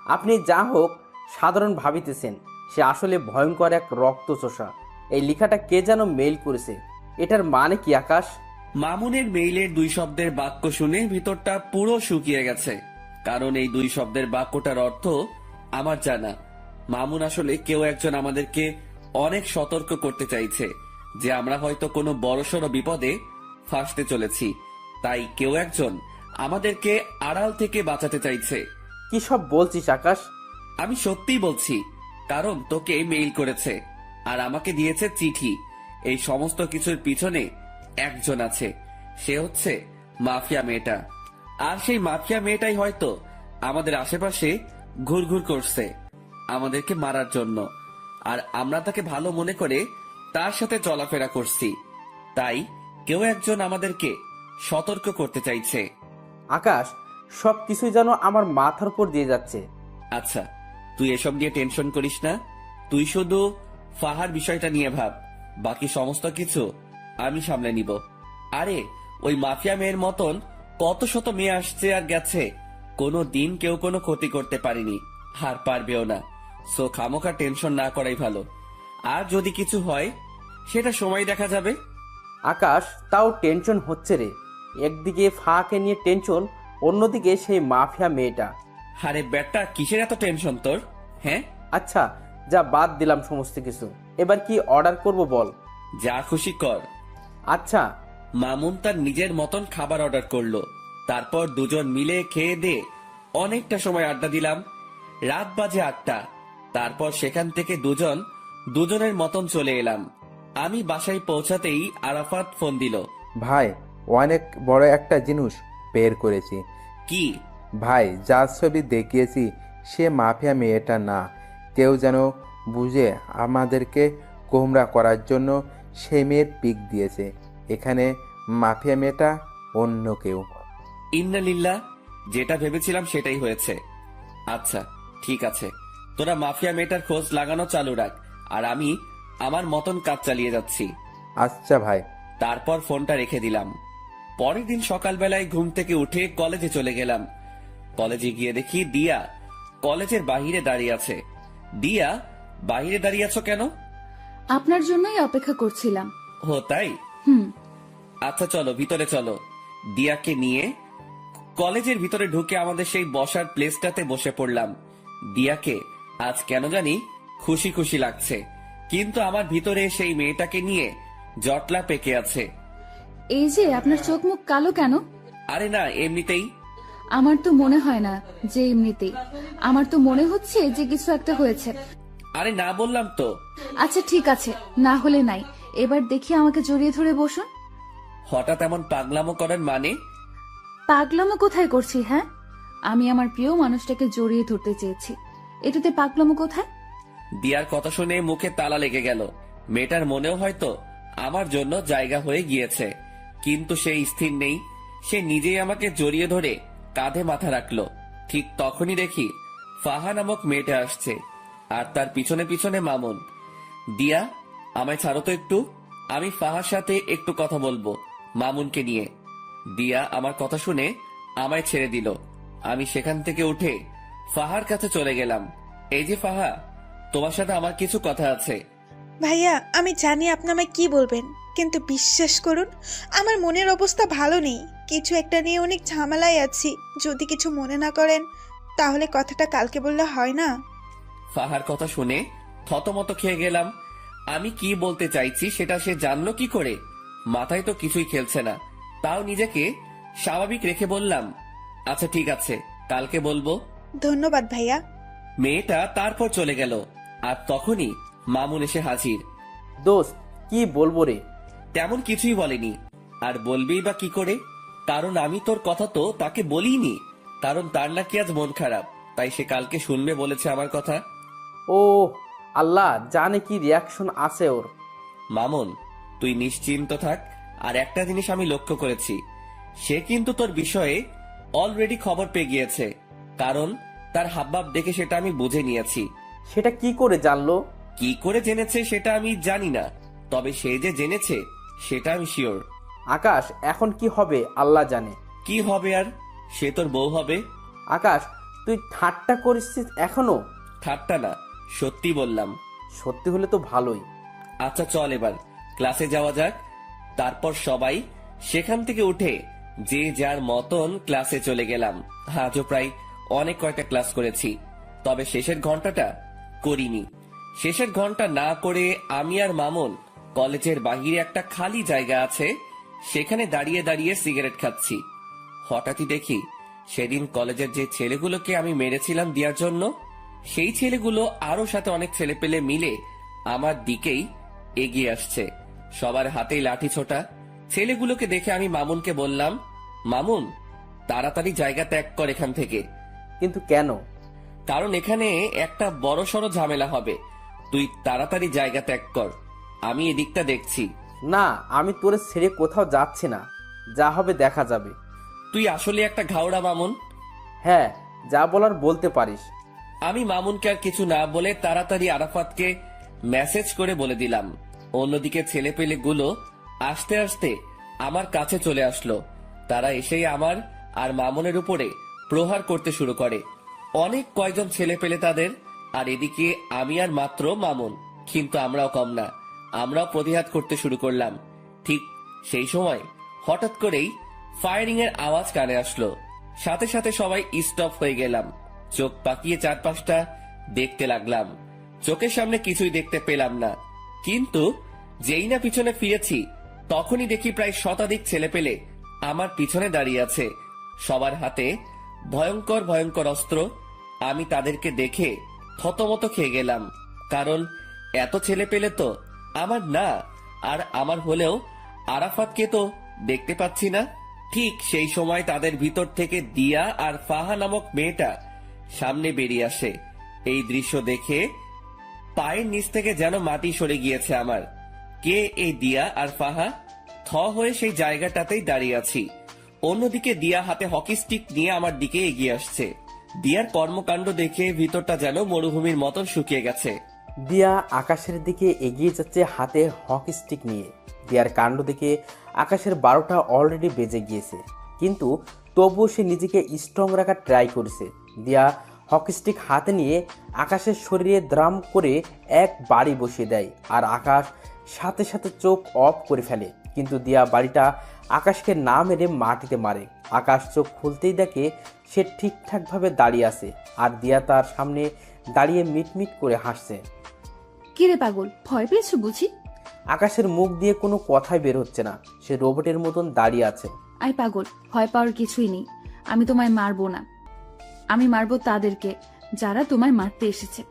আপনি যা হোক সাধারণ ভাবিতেছেন, সে আসলে ভয়ঙ্কর এক রক্তচোষা। এই লেখাটা কে যেন মেইল করেছে। এটার মানে কি আকাশ? মামুনের মেইলের 2 শব্দের বাক্য শুনে ভিতরটা পুরো শুকিয়ে গেছে। কারণ এই 2 শব্দের বাক্যটার অর্থ আমার জানা। মামুন আসলে কেউ একজন আমাদেরকে অনেক সতর্ক করতে চাইছে যে আমরা হয়তো কোনো বড়সড় বিপদে ফাঁসতে চলেছি। তাই কেউ একজন আমাদেরকে আড়াল থেকে বাঁচাতে চাইছে। কি সব বলছিস আকাশ? আমি সত্যিই বলছি, কারণ তোকে মেইল করেছে আর আমাকে দিয়েছে চিঠি। এই সমস্ত কিছুর পিছনে একজন আছে, সে হচ্ছে মাফিয়া মেয়েটা। আর সেই মাফিয়া মেয়েটাই হয়তো আমাদের আশেপাশে ঘুরঘুর করছে আমাদেরকে মারার জন্য। আর আমরা তাকে ভালো মনে করে তার সাথে চলাফেরা করছি। তাই কেউ একজন আমাদেরকে সতর্ক করতে চাইছে। আকাশ, সব কিছুই যেন আমার মাথার উপর দিয়ে যাচ্ছে। আচ্ছা, তুই এসব নিয়ে টেনশন করিস না। তুই শুধু ফাহার বিষয়টা নিয়ে ভাব, বাকি সমস্ত কিছু আমি সামলে নিব। আরে, ওই মাফিয়া মেয়ের মতন কত শত মেয়ে আসছে আর গেছে, কোনো দিন কেউ কোনো ক্ষতি করতে পারেনি, আর পারবেও না। সো খামোখা টেনশন না করাই ভালো। আর যদি কিছু হয় সেটা সময় দেখা যাবে। আকাশ, তাও টেনশন হচ্ছে রে। একদিকে ফাঁকে নিয়ে টেনশন, অন্যদিকে সেই মাফিয়া মেয়েটা। আরে বেটা, কিসের এত টেনশন তোর? হ্যাঁ, আচ্ছা, যা বাদ দিলাম সমস্ত কিছু। এবার কি অর্ডার করব বল? যা খুশি কর। আচ্ছা। মামুন তার নিজের মতন খাবার অর্ডার করলো। তারপর দুজন মিলে খেয়ে দিয়ে অনেকটা সময় আড্ডা দিলাম। রাত বাজে 8টা। তারপর সেখান থেকে দুজনের মতন চলে এলাম। আমি বাসায় পৌঁছাতেই আরাফাত ফোন দিল। ভাই, অনেক বড় একটা জিনিস বের করেছি। কি? ভাই, যার ছবি দেখিয়েছি সে মাফিয়া মেয়েটা না। কেউ যেন বুঝে আমাদেরকে গোমরা করার জন্য সেই মেয়ের পিক দিয়েছে। এখানে মাফিয়া মেয়েটা অন্য কেউ। ইন্নালিল্লাহ, যেটা ভেবেছিলাম সেটাই হয়েছে। আচ্ছা ঠিক আছে, তোরা মাফিয়া মেয়েটার খোঁজ লাগানো চালু রাখ, আর আমি আমার মতন কাজ চালিয়ে যাচ্ছি। আচ্ছা ভাই। তারপর ফোনটা রেখে দিলাম। পরের দিন সকালবেলায় ঘুম থেকে উঠে কলেজে চলে গেলাম। কলেজে গিয়ে দেখি দিয়া কলেজের বাহিরে দাঁড়িয়ে আছে। দিয়া, বাহিরে দাঁড়িয়ে আছো কেন? আপনার জন্যই অপেক্ষা করছিলাম। ও তাই? হুম। আচ্ছা চলো ভিতরে চলো। দিয়াকে নিয়ে কলেজের ভিতরে ঢুকে আমাদের সেই বসার প্লেসটাতে বসে পড়লাম। দিয়াকে আজ কেন জানি খুশি খুশি লাগছে, কিন্তু আমার ভিতরে সেই মেয়েটাকে নিয়ে জটলা পেকে আছে। এই যে আপনার চোখ মুখ কালো কেন? আরে না, এমনিতেই। আমার তো মনে হয় না যে এমনিতেই, আমার তো মনে হচ্ছে যে কিছু একটা হয়েছে। আরে না বললাম তো। আচ্ছা ঠিক আছে, না হলে নাই। এবার দেখি আমাকে জড়িয়ে ধরে বসুন। হঠাৎ এমন পাগলামো করেন মানে? পাগলামো কোথায় করছি? হ্যাঁ, আমি আমার প্রিয় মানুষটাকে জড়িয়ে ধরতে চেয়েছি, এটাতে পাগলামো কোথায়? দিয়ার কথা শুনে মুখে তালা লেগে গেল। মেয়েটার মনেও হয়তো আমার জন্য জায়গা হয়ে গিয়েছে, কিন্তু সে স্থির নেই। সে নিজেই আমাকে জড়িয়ে ধরে কাঁধে মাথা রাখলো। ঠিক তখনই দেখি ফাহা নামক মেয়েটা আসছে, আর তার পিছনে পিছনে মামুন। দিয়া, আমায় ছাড়ো তো একটু, আমি ফাহার সাথে একটু কথা বলবো মামুনকে নিয়ে। দিয়া আমার কথা শুনে আমায় ছেড়ে দিল। আমি সেখান থেকে উঠে ফাহার কাছে চলে গেলাম। এই যে ফাহা, তোমার সাথে আমার কিছু কথা আছে। ভাইয়া, আমি জানি আপনি আমায় কি বলবেন, কিন্তু বিশ্বাস করুন আমার মনের অবস্থা ভালো নেই। কিছু একটা নিয়ে অনেক ঝামেলায় আছি। যদি কিছু মনে না করেন তাহলে কথাটা কালকে বললে হয় না? ফাহার কথা শুনে থতমত খেয়ে গেলাম। আমি কি বলতে চাইছি সেটা সে জানলো কি করে? মাথায় তো কিছুই খেলছে না। তাও নিজেকে স্বাভাবিক রেখে বললাম, আচ্ছা ঠিক আছে, কালকে বলবো। ধন্যবাদ ভাইয়া। মেয়েটা তারপর চলে গেল, আর তখনই মামুন এসে হাজির। দোস্ত, কি বলবো রে? তেমন কিছুই বলেনি, আর বলবেই বা কি করে? কারণ আমি তোর কথা তো তাকে বলিনি, কারণ তার নাকি আজ মন খারাপ, তাই সে কালকে শুনবে বলেছে আমার কথা। ও আল্লাহ জানে কি রিয়াকশন আছে ওর। মামুন, তুই নিশ্চিন্ত থাক। আর একটা জিনিস আমি লক্ষ্য করেছি, সে কিন্তু তোর বিষয়ে অলরেডি খবর পেয়ে গিয়েছে, কারণ তার হাবভাব দেখে সেটা আমি বুঝে নিয়েছি। সেটা কি করে জানলো? কি করে জেনেছে সেটা আমি জানি না, তবে সে যে জেনেছে সেটা আমি শিওর। আকাশ, এখন কি হবে আল্লাহ জানে। কি হবে আর? সে তোর বউ হবে। আকাশ, তুই ঠাট্টা করিস এখনো? ঠাট্টা না, সত্যি বললাম। সত্যি হলে তো ভালোই। আচ্ছা চল এবার ক্লাসে যাওয়া যাক। তারপর সবাই সেখান থেকে উঠে যে যার মতন ক্লাসে চলে গেলাম। আজও প্রায় অনেক কয়টা ক্লাস করেছি, তবে শেষের ঘন্টাটা করিনি। শেষের ঘন্টা না করে আমি আর মামুন কলেজের বাহিরে একটা খালি জায়গা আছে, সেখানে দাঁড়িয়ে দাঁড়িয়ে সিগারেট খাচ্ছি। হঠাৎই দেখি সেদিন কলেজের যে ছেলেগুলোকে আমি মেরেছিলাম দেওয়ার জন্য, সেই ছেলেগুলো আরো সাথে অনেক ছেলে পেলে মিলে আমার দিকেই এগিয়ে আসছে, সবার হাতেই লাঠি ছোটা। ছেলেগুলোকে দেখে আমি মামুনকে বললাম, মামুন তাড়াতাড়ি জায়গা ত্যাগ কর এখান থেকে। কিন্তু কেন? কারণ এখানে একটা বড়সড় ঝামেলা হবে, তুই তাড়াতাড়ি জায়গা ত্যাগ কর, আমি এদিকটা দেখছি। না, আমি তোরে ছেড়ে কোথাও যাচ্ছি না, যা হবে দেখা যাবে। তুই আসলে একটা ঘাওড়া মামুন। হ্যাঁ, যা বলার বলতে পারিস। আমি মামুনকে আর কিছু না বলে তাড়াতাড়ি আরাফাতকে মেসেজ করে বলে দিলাম। অন্যদিকে ছেলেপেলে গুলো আস্তে আস্তে আমার কাছে চলে আসলো। তারা এসেই আমার আর মামুনের উপরে প্রহার করতে শুরু করে। অনেক কয়জন ছেলে পেলে তাদের, আর এদিকে আমি আর মাত্র মামুন। কিন্তু আমরাও কম না, আমরাও প্রতিহার করতে শুরু করলাম। ঠিক সেই সময় হঠাৎ করেই ফায়ারিং এর আওয়াজ কানে আসলো। সাথে সাথে সবাই স্টপ হয়ে গেলাম। চোখ পাকিয়ে চারপাশটা দেখতে লাগলাম। চোখের সামনে কিছুই দেখতে পেলাম না, কিন্তু যেই না পিছনে ফিরেছি তখনই দেখি প্রায় শতাধিক ছেলে পেলে আমার পিছনে দাঁড়িয়ে আছে, সবার হাতে ভয়ঙ্কর ভয়ঙ্কর অস্ত্র। আমি তাদেরকে দেখে থতমত খেয়ে গেলাম, কারণ এত ছেলে পেলে তো আমার না, আর আমার হলেও আরাফাতকে তো দেখতে পাচ্ছি না। ঠিক সেই সময় তাদের ভিতর থেকে দিয়া আর ফাহা নামক মেয়েটা সামনে বেরিয়ে আসে। এই দৃশ্য দেখে পায়ের নিচ থেকে যেন মাটি সরে গিয়েছে আমার। কে এই দিয়া আর ফাহা? থ হয়ে সেই জায়গাটাতেই দাঁড়িয়ে আছি। অন্যদিকে দিয়া হাতে হকি স্টিক নিয়ে আমার দিকে এগিয়ে আসছে। দিয়ার কর্মকাণ্ড দেখে ভিতরটা যেন মরুভূমির মতন শুকিয়ে গেছে। দিয়া আকাশের দিকে এগিয়ে যাচ্ছে হাতে হকি স্টিক নিয়ে। দিয়ার কাণ্ড দেখে আকাশের 12টা অলরেডি বেজে গিয়েছে, কিন্তু তবুও সে নিজেকে স্ট্রং রাখার ট্রাই করেছে। দিয়া হকি স্টিক হাতে নিয়ে আকাশের শরীরে দ্রাম করে এক বাড়ি বসিয়ে দেয়, আর আকাশ সাথে সাথে চোখ অফ করে ফেলে। কিন্তু দিয়া বাড়িটা আকাশকে না মেরে মাটিতে মারে। আকাশ চোখ খুলতেই দেখে সে ঠিকঠাকভাবে দাঁড়িয়ে আছে, আর দিয়া তার সামনে দাঁড়িয়ে মিটমিট করে হাসছে। কিরে পাগল, ভয় পেয়েছো বুঝি? আকাশের মুখ দিয়ে কোনো কথাই বের হচ্ছে না, সে রোবটের মতন দাঁড়িয়ে আছে। আই পাগল, ভয় পাওয়ার কিছুই নেই। আমি তোমায় মারবো না, আমি মারবো তাদেরকে যারা তোমায় মারতে এসেছে।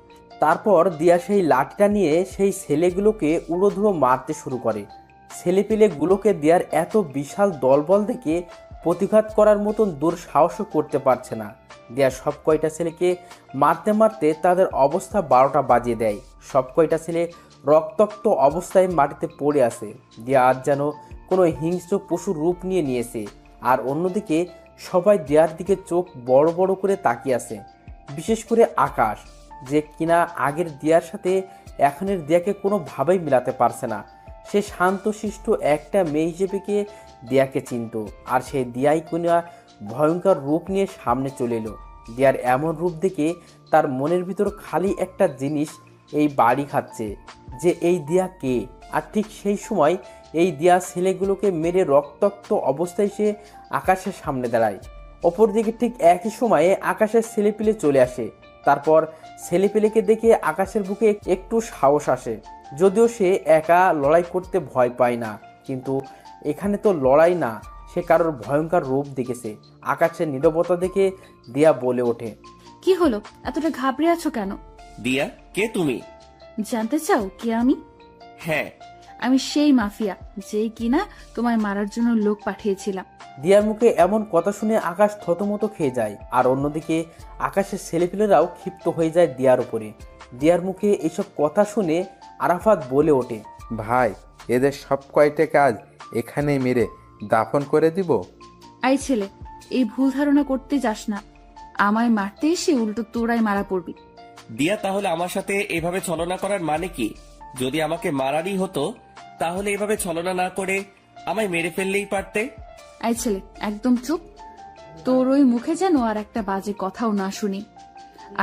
তারপর দিয়া সেই লাঠিটা নিয়ে সেই ছেলেগুলোকে উড়োধুড়ো মারতে শুরু করে। ছেলেপিলেগুলোকে দিয়ার এত বিশাল দলবল দেখে প্রতিঘাত করার মতন দুঃসাহসও করতে পারছে না। দিয়া সব কয়টা ছেলেকে মারতে মারতে তাদের অবস্থা 12টা বাজিয়ে দেয়। সব কয়টা ছেলে রক্তাক্ত অবস্থায় মাটিতে পড়ে আছে। দিয়া আজ যেন কোনো হিংস্র পশুর রূপ নিয়েছে। আর অন্যদিকে সবাই দিয়ার দিকে চোখ বড় বড় করে তাকিয়ে আছে, বিশেষ করে আকাশ, যে কিনা আগের দিয়ার সাথে এখনের দিয়াকে কোনোভাবেই মিলাতে পারছে না। সে শান্তশিষ্ট একটা মেয়ে হিসেবে দিয়াকে চিনত, আর সেই দিয়াই কিনা ভয়ঙ্কর রূপ নিয়ে সামনে চলে এলো। দিয়ার এমন রূপ দেখে তার মনের ভিতর খালি একটা জিনিস এই বাড়ি খাচ্ছে, যে এই দিয়া কে। আর ঠিক সেই সময় এই দিয়া ছেলেগুলোকে মেরে রক্তাক্ত অবস্থায় সে আকাশের সামনে দাঁড়ায়। অপরদিকে ঠিক একই সময়ে আকাশের ছেলেপিলে চলে আসে। তারপর ছেলেপিলেকে দেখে আকাশের বুকে একটু সাহস আসে, যদিও সে একা লড়াই করতে ভয় পায় না। কিন্তু এখানে তো লড়াই না, সে কারোর ভয়ঙ্কর রূপ দেখেছে। আকাশের নীরবতা দেখে দিয়া বলে ওঠে, কি হলো, এতটা ঘাবড়ে আছো কেন? দিয়া, কে তুমি? জানতে চাও কে আমি? হ্যাঁ। আমি সেই মাফিয়া যেই কিনা তোমায় মারার জন্য লোক পাঠিয়েছিলাম। দিয়ার মুখে এমন কথা শুনে আকাশ থতমত খেয়ে যায়, আর অন্যদিকে আকাশের ছেলেপিলেরাও ক্ষিপ্ত হয়ে যায় দিয়ার উপরে। দিয়ার মুখে এইসব কথা শুনে আরাফাত বলে ওঠে, ভাই, এদের সব কয়টাকে আজ এখানে মেরে দাফন করে দিব। আই ছেলে, এই ভুল ধারণা করতে যাস না। আমায় মারতে এসে উল্টো তোরাই মারা পড়বি। দিয়া, তাহলে আমার সাথে এভাবে ছলনা করার মানে কি? যদি আমাকে মারারই হতো তাহলে এভাবে ছলনা না করে আমায় মেরে ফেললেই পারতে। আই ছেলে, একদম চুপ। তোর ওই মুখে যেন আর একটা বাজে কথাও না শুনি।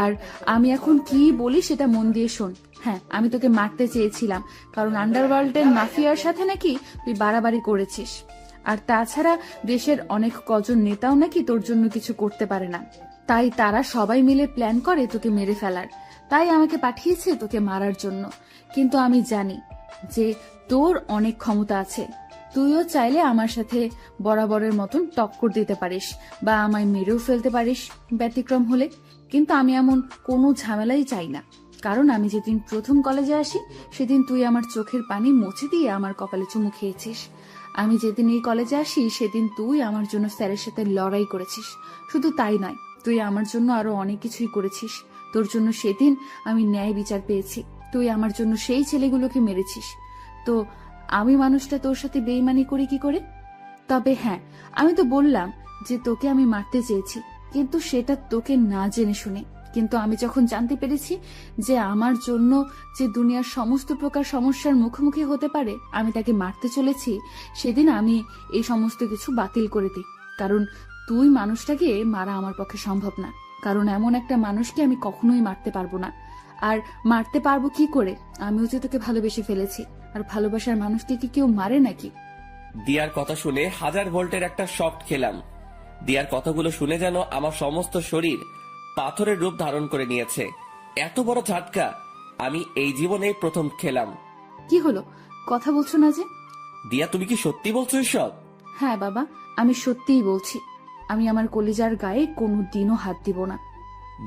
আর আমি এখন কি বলি সেটা মন দিয়ে শোন। হ্যাঁ, আমি তোকে মারতে চেয়েছিলাম, কারণ আন্ডারওয়ার্ল্ডের মাফিয়ার সাথে নাকি তুই বাড়াবাড়ি করেছিস। আর তাছাড়া দেশের অনেক কজন নেতাও নাকি তোর জন্য কিছু করতে পারে না, তাই তারা সবাই মিলে প্ল্যান করে তোকে মেরে ফেলার। তাই আমাকে পাঠিয়েছে তোকে মারার জন্য। কিন্তু আমি জানি যে তোর অনেক ক্ষমতা আছে, তুইও চাইলে আমার সাথে বরাবরের মতন টক্কর দিতে পারিস বা আমায় মেরেও ফেলতে পারিস ব্যতিক্রম হলে। কিন্তু আমি এমন কোনো ঝামেলাই চাই না, কারণ আমি যেদিন প্রথম কলেজে আসি সেদিন তুই আমার চোখের পানি মুছে দিয়ে আমার কপালে চুমু খেয়েছিস। আমি যেদিন এই কলেজে আসি সেদিন তুই আমার জন্য স্যারের সাথে লড়াই করেছিস। শুধু তাই নয়, তুই আমার জন্য আরো অনেক কিছুই করেছিস। তোর জন্য সেদিন আমি ন্যায় বিচার পেয়েছি। তুই আমার জন্য সেই ছেলেগুলোকে মেরেছিস। তো আমি মানুষটা তোর সাথে বেইমানি করি কি করে? তবে হ্যাঁ, আমি তো বললাম যে তোকে আমি মারতে চেয়েছি, কিন্তু সেটা তোকে না জেনে শুনে। কিন্তু আমি যখন জানতে পেরেছি যে আমার জন্য যে দুনিয়ার সমস্ত প্রকার সমস্যার মুখোমুখি হতে পারে আমি তাকে মারতে চলেছি, সেদিন আমি এই সমস্ত কিছু বাতিল করে দিই। কারণ তুই মানুষটাকে মারা আমার পক্ষে সম্ভব না, কারণ এমন একটা মানুষকে আমি কখনোই মারতে পারবো না। আর মারতে পারবো কি করে? আমিও যে তোকে ভালোবেসে ফেলেছি, আর ভালোবাসার মানুষকে কি কেউ মারে নাকি? দিয়ার কথা শুনে 1000 ভোল্টের একটা শক খেলাম। দিয়ার কথাগুলো শুনে যেন আমার সমস্ত শরীর পাথরের রূপ ধারণ করে নিয়েছে। এত বড় ঝাটকা আমি এই জীবনে প্রথম খেলাম। কি হলো, কথা বলছো না যে? দিয়া, তুমি কি সত্যি বলছো এসব? হ্যাঁ বাবা, আমি সত্যিই বলছি। আমি আমার কলিজার গায়ে কোনো দিনও হাত দিব না।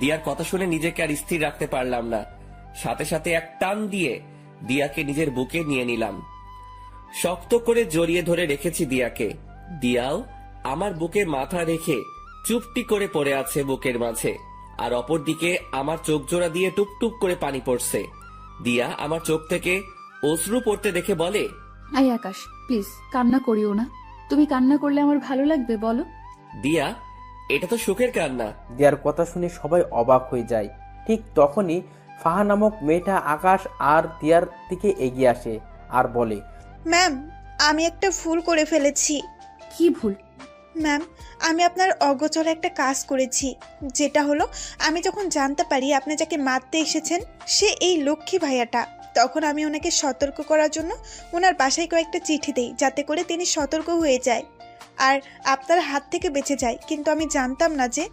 দিয়ার কথা শুনে নিজেকে আর স্থির রাখতে পারলাম না। সাথে সাথে এক টান দিয়ে দিয়াকে নিজের বুকে নিয়ে নিলাম। শক্ত করে জড়িয়ে ধরে রেখেছি দিয়াকে। দিয়াও আমার বুকে মাথা রেখে চুপটি করে পড়ে আছে বুকের মাঝে, আর অপরদিকে আমার চোখ জোড়া দিয়ে টুপটুপ করে পানি পড়ছে। দিয়া আমার চোখ থেকে অশ্রু পড়তে দেখে বলে, আই আকাশ, প্লিজ কান্না করিও না। তুমি কান্না করলে আমার ভালো লাগবে বলো? দিয়া, এটা তো সুখের কান্না। দিয়ার কথা শুনে সবাই অবাক হয়ে যায়। ঠিক তখনই ফাহা নামক মেয়েটা আকাশ আর দিয়ার দিকে এগিয়ে আসে আর বলে, ম্যাম, আমি একটা ভুল করে ফেলেছি। কি ভুল? ম্যাম, আমি আপনার অগোচরে একটা কাজ করেছি, যেটা হলো আমি যখন জানতে পারি আপনি যাকে মারতে এসেছেন সে এই লক্ষ্মী ভাইয়াটা, তখন আমি ওনাকে সতর্ক করার জন্য ওনার বাসায় কয়েকটা চিঠি দেই, যাতে করে তিনি সতর্ক হয়ে যায় আর আপনার হাত থেকে বেঁচে যায়। কিন্তু আমি জানতাম না যে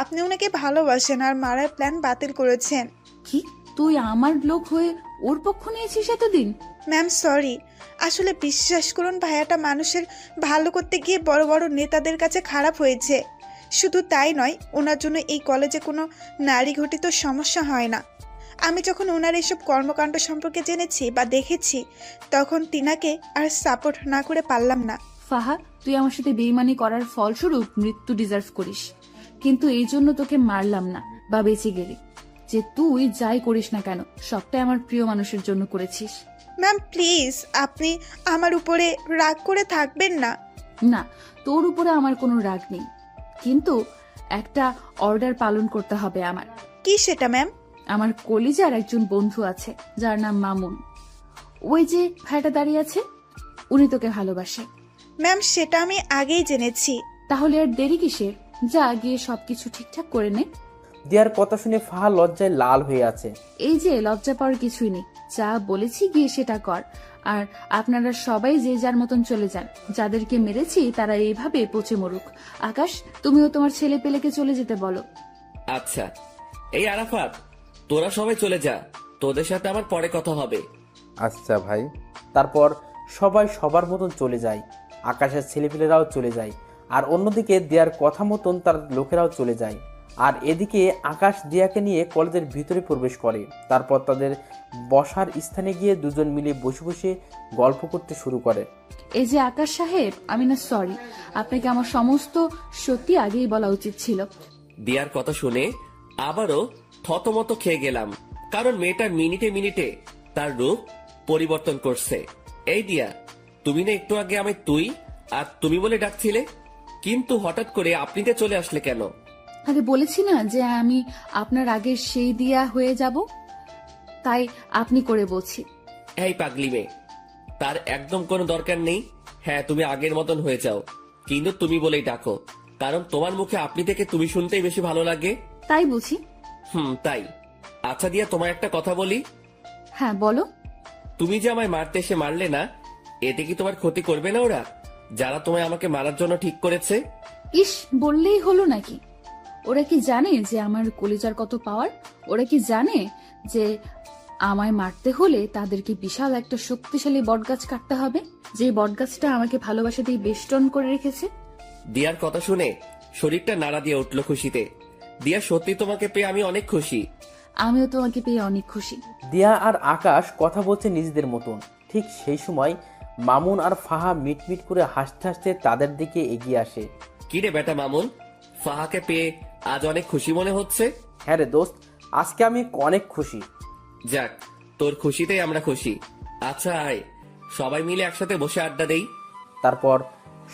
আপনি ওনাকে ভালোবাসেন আর মারার প্ল্যান বাতিল করেছেন। কি তুই আমার লোক হয়ে ওর পক্ষ নিয়েছিস এতদিন? ম্যাম সরি, আসলে বিশ্বাস করুন ভাইয়াটা মানুষের ভালো করতে গিয়ে বড় বড় নেতাদের কাছে খারাপ হয়েছে। শুধু তাই নয়, ওনার জন্য এই কলেজে কোনো নারী ঘটিত সমস্যা হয় না। আমি যখন ওনার এইসব কর্মকাণ্ড সম্পর্কে জেনেছি বা দেখেছি, তখন তিনাকে আর সাপোর্ট না করে পারলাম না। ফাহা, তুই আমার সাথে বেইমানি করার ফলস্বরূপ মৃত্যু ডিজার্ভ করিস, কিন্তু এই জন্য তোকে মারলাম না বা বেঁচে গেলি। যে তুই যাই করিস না কেন, সবটাই আমার প্রিয় মানুষের জন্য করেছিস। ম্যাম প্লিজ, আপনি আমার উপরে রাগ করে থাকবেন না। না, তোর উপরে আমার কোনো রাগ নেই, কিন্তু একটা অর্ডার পালন করতে হবে আমার। কি সেটা ম্যাম? আমার কলিজার একজন বন্ধু আছে যার নাম মামুন। ওই যে ভাইটা দাঁড়িয়ে আছে, উনি তোকে ভালোবাসে। ম্যাম সেটা আমি আগেই জেনেছি। তাহলে আর দেরি কিসের? যা গিয়ে সবকিছু ঠিকঠাক করে নে। দিয়ার কথা শুনে ফাহা লজ্জায় লাল হয়ে আছে। এই যে লজ্জা পাওয়ার কিছুই নেই, যা বলেছি গিয়ে সেটা কর। আর আপনারা সবাই যে যার মতন চলে যান। যাদেরকে মেরেছি তারা এইভাবে পচে মরুক। আকাশ, তুমিও তোমার ছেলে পেলেকে চলে যেতে বলো। আচ্ছা, এই আরাফাত, তোরা সবাই চলে যা, তোদের সাথে আমার পরে কথা হবে। আচ্ছা ভাই। তারপর সবাই সবার মতন চলে যায়। আকাশের ছেলেপেলেরাও চলে যায়, আর অন্যদিকে দিয়ার কথা মতন তার লোকেরাও চলে যায়। আর এদিকে আকাশ দিয়াকে নিয়ে কলেজের ভিতরে প্রবেশ করে। তারপর তাদের বসার স্থানে গিয়ে দুজন মিলে বসে বসে গল্প করতে শুরু করে। এই যে আকাশ সাহেব, আমি না সরি, আপনাকে আমার সমস্ত সত্যি আগেই বলা উচিত ছিল। দিয়ার কথা শুনে আবারও থতমত খেয়ে গেলাম, কারণ মেয়েটা মিনিটে মিনিটে তার রূপ পরিবর্তন করছে। এই দিয়া, তুমি না একটু আগে আমায় তুই আর তুমি বলে ডাকছিলে, কিন্তু হঠাৎ করে আপনিতে চলে আসলে কেন? আরে বলেছি না যে আমি আপনার আগে সেই দিয়া হয়ে যাব, তাই আপনি করে বলছি। এই পাগলি মেয়ে, তার একদম কোনো দরকার নেই। হ্যাঁ, তুমি আগের মতন হয়ে যাও, কিন্তু তুমি বলেই ডাকো, কারণ তোমার মুখে আপনি থেকে তুমি শুনতেই বেশি ভালো লাগে। তাই বুঝি? তাই। আচ্ছা দিয়া, তোমায় একটা কথা বলি। হ্যাঁ বলো। তুমি যে আমায় মারতে এসে মারলে না, এতে কি তোমার ক্ষতি করবে না ওরা, যারা তোমায় আমাকে মারার জন্য ঠিক করেছে? ইস, বললেই হলো নাকি? ওরা কি জানে যে আমার কলিজার কত পাওয়ার? ওরা কি জানে যে আমায় মারতে হলে তাদেরকে বিশাল একটা শক্তিশালী বটগাছ কাটতে হবে, যে বটগাছটা আমাকে ভালোবাসা দিয়ে বেষ্টন করে রেখেছে? দিয়ার কথা শুনে শরীরটা নাড়া দিয়ে উঠলো খুশিতে। দিয়া, সত্যি তোমাকে পেয়ে আমি অনেক খুশি। আমিও তোমাকে পেয়ে অনেক খুশি। দিয়া আর আকাশ কথা বলছে নিজেদের মতন। ঠিক সেই সময় মামুন আর ফাহা মিটমিট করে হাসতে হাসতে তাদের দিকে এগিয়ে আসে। কি রে বেটা মামুন, ফাহাকে পেয়ে আজ অনেক খুশি মনে হচ্ছে? হ্যাঁ রে দোস্ত, আজকে আমি অনেক খুশি। যাক, তোর খুশিতেই আমরা খুশি। আচ্ছা আয়, সবাই মিলে একসাথে বসে আড্ডা দেই। তারপর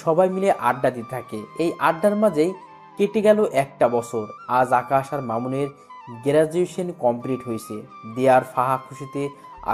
সবাই মিলে আড্ডা দিতে থাকে। এই আড্ডার মাঝেই কেটে গেল একটা বছর। আজ আকাশ আর মামুনের গ্রাজুয়েশন কমপ্লিট হয়েছে। দিয়া আর ফাহা খুশিতে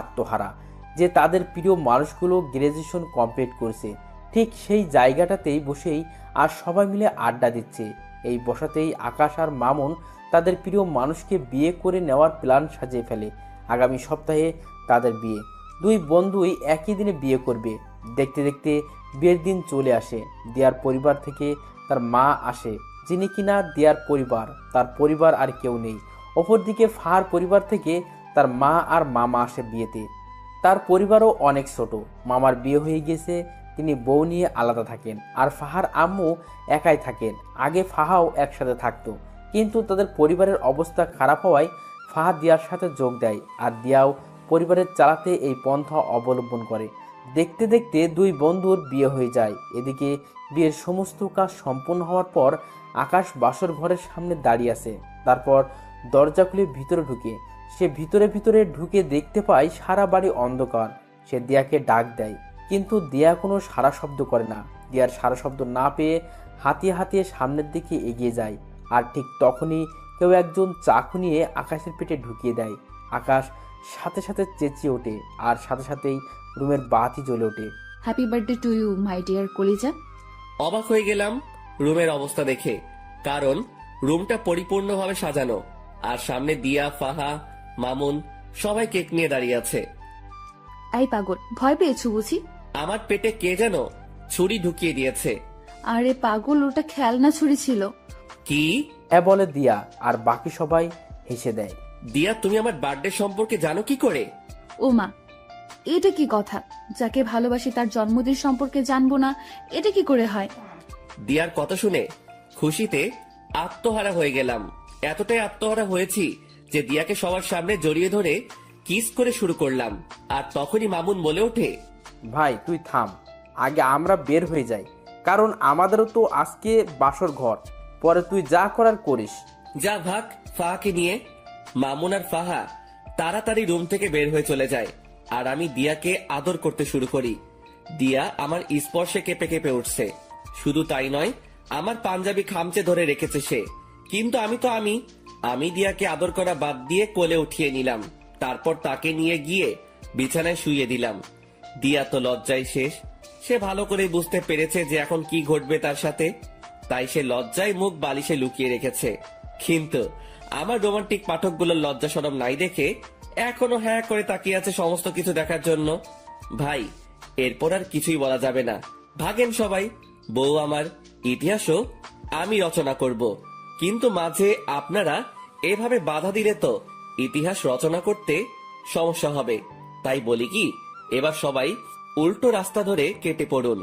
আত্মহারা যে তাদের প্রিয় মানুষগুলো গ্রাজুয়েশন কমপ্লিট করছে। ঠিক সেই জায়গাটাতেই বসেই আর সবাই মিলে আড্ডা দিচ্ছে। এই বসাতেই আকাশ আর মামুন তাদের প্রিয় মানুষকে বিয়ে করে নেওয়ার প্ল্যান সাজিয়ে ফেলে। আগামী সপ্তাহে তাদের বিয়ে। দুই বন্ধুই একই দিনে বিয়ে করবে। দেখতে দেখতে বিয়ের দিন চলে আসে। দিয়ার পরিবার থেকে তার মা আসে, যিনি কিনা দিয়ার পরিবার, তার পরিবার আর কেউ নেই। অপরদিকে ফাহার পরিবার থেকে তার মা আর মামা আসে বিয়েতে। তার পরিবারও অনেক ছোট। মামার বিয়ে হয়ে গেছে, তিনি বউ নিয়ে আলাদা থাকেন। আর ফাহার আম্মু একাই থাকেন। আগে ফাহাও একসাথে থাকতো, কিন্তু তাদের পরিবারের অবস্থা খারাপ হওয়ায় ফাহা দিয়ার সাথে যোগ দেয়, আর দিয়াও পরিবারের চালাতে এই পন্থা অবলম্বন করে। দেখতে দেখতে দুই বন্ধুর বিয়ে হয়ে যায়। এদিকে বিয়ের সমস্ত কাজ সম্পন্ন হওয়ার পর আকাশ বাসর ঘরের সামনে দাঁড়িয়ে আছে। তারপর দরজা খুলে ভিতরে ঢুকে সে ভিতরে ঢুকে দেখতে পায় সারা বাড়ি অন্ধকার। সে দিয়াকে ডাক দেয়, কিন্তু দিয়া কোনো সারা শব্দ করে না। দিয়ার সারা শব্দ না পেয়ে হাতিয়ে সামনের দিকে এগিয়ে যায়। আর ঠিক তখনই কেউ একজন চাকু নিয়ে আকাশের পেটে ঢুকিয়ে দেয়। আকাশ সাথে সাথে চেঁচিয়ে ওঠে, আর সাথে সাথেই রুমের বাতি জ্বলে ওঠে। Happy birthday to you my dear কলিজা। অবাক হয়ে গেলাম রুমের অবস্থা দেখে, কারণ রুমটা পরিপূর্ণভাবে সাজানো, আর সামনে দিয়া, ফাহা, মামুন সবাই কেক নিয়ে দাঁড়িয়ে আছে। এই পাগল, ভয় পেয়েছো বুঝি? আমার পেটে কে যেন ছুরি ঢুকিয়ে দিয়েছে। আরে পাগল, ওটা খেলনা ছুরি ছিল। কি? বলে দিয়া, আর বাকি সবাই হেসে দেয়। দিয়া, তুমি আমার বার্থডে সম্পর্কে জানো কি করে? ও মা, এটা কি কথা? যাকে ভালোবাসি তার জন্মদিন সম্পর্কে জানবো না, এটা কি করে হয়? দিয়ার কথা শুনে খুশিতে আত্মহারা হয়ে গেলাম। এতটাই আত্মহারা হয়েছি যে দিয়াকে সবার সামনে জড়িয়ে ধরে কিস করে শুরু করলাম। আর তখনই মামুন বলে ওঠে, ভাই তুই থাম, আগে আমরা বের হয়ে যাই, কারণ আমাদেরও তো আজকে বাসর ঘর। পরে তুই যা করার করিস। যা ভাগ ফাহাকে নিয়ে। মামুন আর ফাহা তাড়াতাড়ি রুম থেকে বের হয়ে চলে যায়, আর আমি দিয়াকে আদর করতে শুরু করি। দিয়া আমার স্পর্শে কেঁপে কেঁপে উঠছে। শুধু তাই নয়, আমার পাঞ্জাবি খামচে ধরে রেখেছে সে। কিন্তু আমি দিয়াকে আদর করা বাদ দিয়ে কোলে উঠিয়ে নিলাম। তারপর তাকে নিয়ে গিয়ে বিছানায় শুইয়ে দিলাম। দিয়া তো লজ্জায় শেষ। সে ভালো করে বুঝতে পেরেছে যে এখন কি ঘটবে তার সাথে, তাই সে লজ্জায় মুখ বালিশে লুকিয়ে রেখেছে। কিন্তু আমার রোমান্টিক পাঠকগুলোর লজ্জা শরম নাই দেখে এখনো হ্যাঁ করে তাকিয়ে আছে সমস্ত কিছু দেখার জন্য। ভাই, এরপর আর কিছুই বলা যাবে না। ভাগেন সবাই। বউ আমার, ইতিহাসও আমি রচনা করব, কিন্তু মাঝে আপনারা এভাবে বাধা দিলে তো ইতিহাস রচনা করতে সমস্যা হবে। তাই বলি কি, এবার সবাই উল্টো রাস্তা ধরে কেটে পড়ুন।